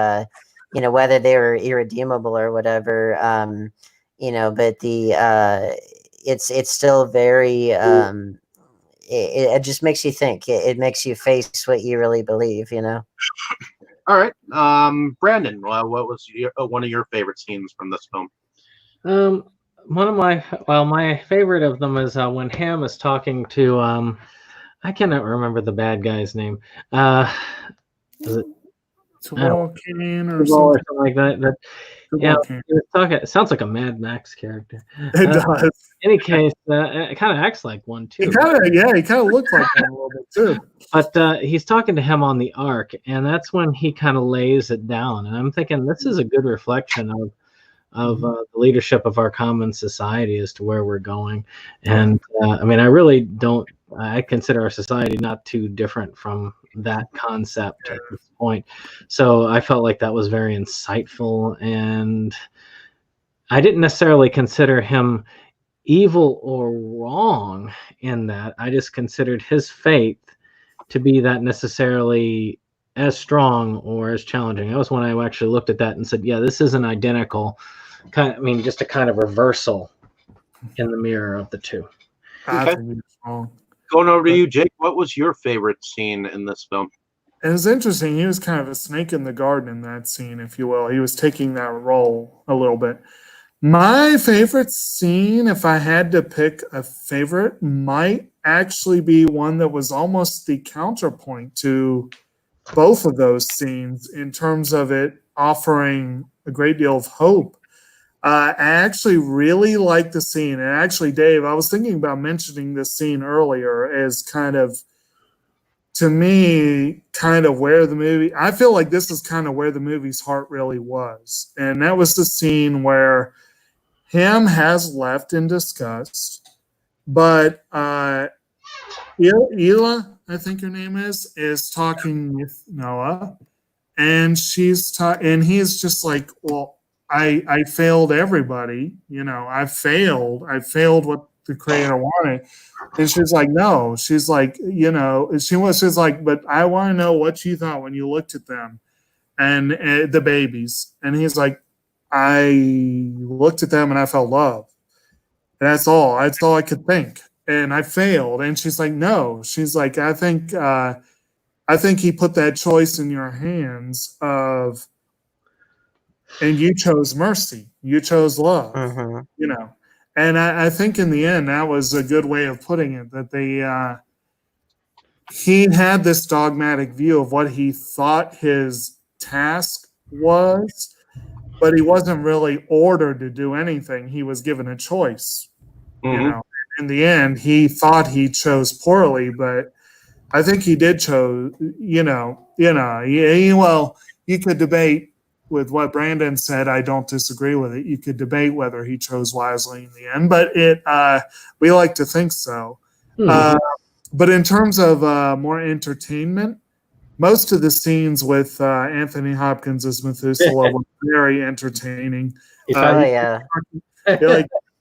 whether they were irredeemable or whatever, but it's still very it just makes you think. It makes you face what you really believe. All right, Brandon, what was one of your favorite scenes from this film? One of my favorite of them is when Ham is talking to I cannot remember the bad guy's name. Was it Tolkien or or something. something like that? Yeah, Tolkien. he was talking. It sounds like a Mad Max character. It does. Any case, it kind of acts like one too. He kind of looked like one a little bit too. But he's talking to him on the ark, and that's when he kind of lays it down. And I'm thinking this is a good reflection of the leadership of our common society as to where we're going. And I mean, I really don't. I consider our society not too different from that concept at this point. So I felt like that was very insightful, and I didn't necessarily consider him evil or wrong in that. I just considered his faith to be that necessarily as strong or as challenging. That was when I actually looked at that and said, yeah, this isn't identical. Just a kind of reversal in the mirror of the two. Okay. Going over to you, Jake. What was your favorite scene in this film? It was interesting. He was kind of a snake in the garden in that scene, if you will. He was taking that role a little bit. My favorite scene, if I had to pick a favorite, might actually be one that was almost the counterpoint to both of those scenes in terms of it offering a great deal of hope. I actually really like the scene. And actually, Dave, I was thinking about mentioning this scene earlier as kind of, to me, kind of where the movie, I feel like this is kind of where the movie's heart really was. And that was the scene where Ham has left in disgust, but Ela, I think her name is talking with Noah, and and he's just like, well, I failed everybody. I failed what the creator wanted. And she's like, no. She's like, she's like, but I want to know what you thought when you looked at them and the babies. And he's like, I looked at them and I felt love. And that's all. That's all I could think. And I failed. And she's like, no. She's like, I think he put that choice in your hands and you chose mercy. You chose love. And I think in the end that was a good way of putting it. That he had this dogmatic view of what he thought his task was, but he wasn't really ordered to do anything. He was given a choice. In the end, he thought he chose poorly, but I think he did chose. Well, you could debate with what Brandon said. I don't disagree with it. You could debate whether he chose wisely in the end, but we like to think so. But in terms of more entertainment, most of the scenes with Anthony Hopkins as Methuselah were very entertaining.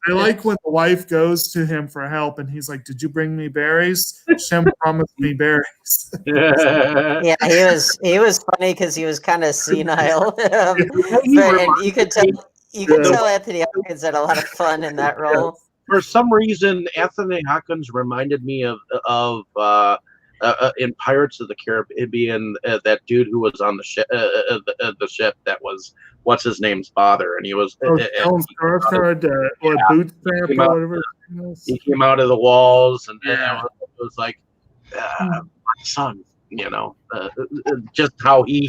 I like when the wife goes to him for help, and he's like, "Did you bring me berries?" Shem promised me berries. Yeah, he was funny because he was kind of senile, and you could tell Anthony Hopkins had a lot of fun in that role. For some reason, Anthony Hopkins reminded me of in Pirates of the Caribbean, that dude who was on the ship, that was what's his name's father, and he was Bootstrap or whatever. He came out of the walls, and it was like my son. Just how he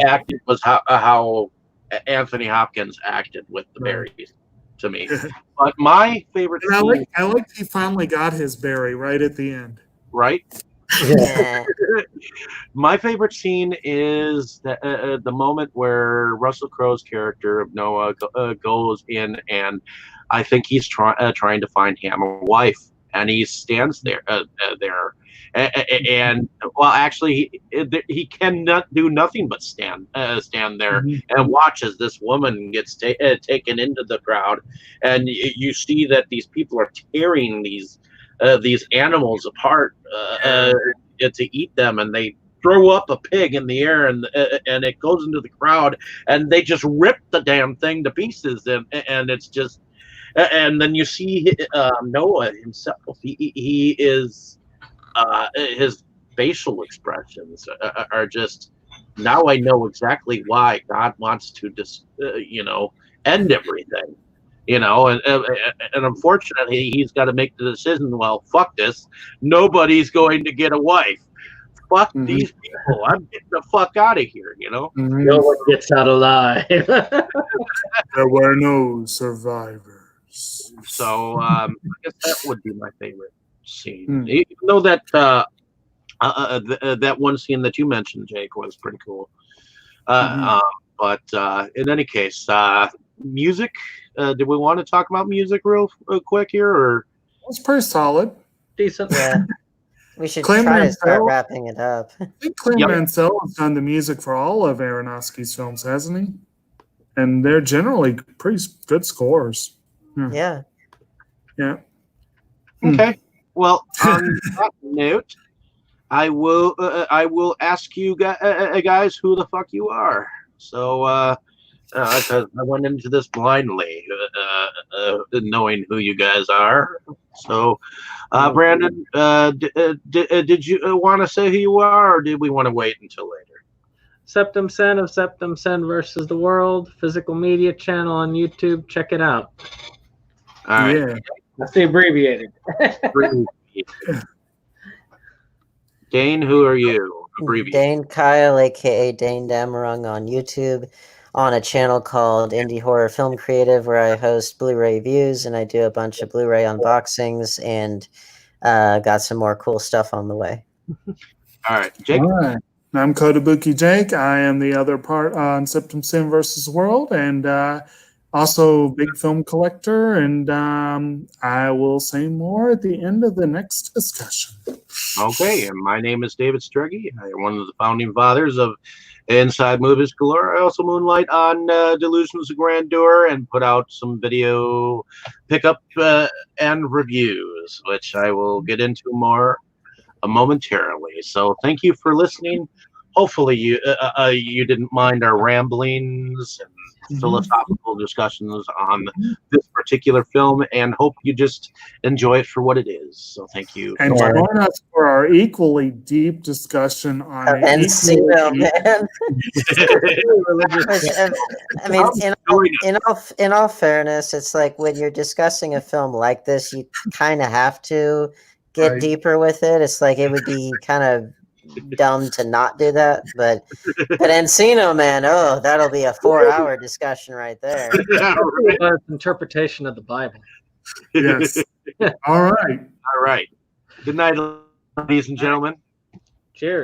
acted was how Anthony Hopkins acted with the berries to me. But my favorite scene, I liked he finally got his berry right at the end. Right? Yeah. My favorite scene is the moment where Russell Crowe's character of Noah goes in, and I think he's trying to find Ham a wife, and he stands there, and well, actually, he cannot do nothing but stand there and watch as this woman gets taken into the crowd, and you see that these people are tearing these animals apart to eat them, and they throw up a pig in the air, and it goes into the crowd, and they just rip the damn thing to pieces, and it's just, and then you see Noah himself. He is his facial expressions are just, now I know exactly why God wants to end everything. And unfortunately, he's got to make the decision. Well, fuck this. Nobody's going to get a wife. Fuck these people. I'm getting the fuck out of here. No one gets out alive. There were no survivors. So I guess that would be my favorite scene. Even though that that one scene that you mentioned, Jake, was pretty cool. But in any case, music. Did we want to talk about music real quick here, or? It's pretty solid. Decent. Yeah. We should Clay try to Mansell, start wrapping it up. I think Clay Mansell has done the music for all of Aronofsky's films, hasn't he? And they're generally pretty good scores. Yeah. Okay. Well, on that note, I will ask you guys who the fuck you are. So, because I went into this blindly, knowing who you guys are. So, Brandon, did you want to say who you are, or did we want to wait until later? Septum Sen of Septum Sen versus the World, physical media channel on YouTube. Check it out. All right. Yeah. That's the abbreviated. Dane, who are you? Abbreviated. Dane Kyle, aka Dane Damarung, on YouTube, on a channel called Indie Horror Film Creative, where I host Blu-ray reviews and I do a bunch of Blu-ray unboxings, and got some more cool stuff on the way. All right, Jake. All right. I'm Kotobuki Jake. I am the other part on Septum Sin versus World, and Also, big film collector, and I will say more at the end of the next discussion. Okay, and my name is David Struggy. I am one of the founding fathers of Inside Movies Galore. I also moonlight on Delusions of Grandeur and put out some video pickup and reviews, which I will get into more momentarily. So thank you for listening. Hopefully you didn't mind our ramblings and philosophical discussions on this particular film, and hope you just enjoy it for what it is. So thank you. And join us for our equally deep discussion on Encino, man. I mean, in all fairness, it's like when you're discussing a film like this, you kind of have to get deeper with it. It's like it would be kind of dumb to not do that, but Encino, man, that'll be a 4-hour discussion right there. Interpretation of the Bible. Yes. All right. Good night, ladies and gentlemen. Cheers.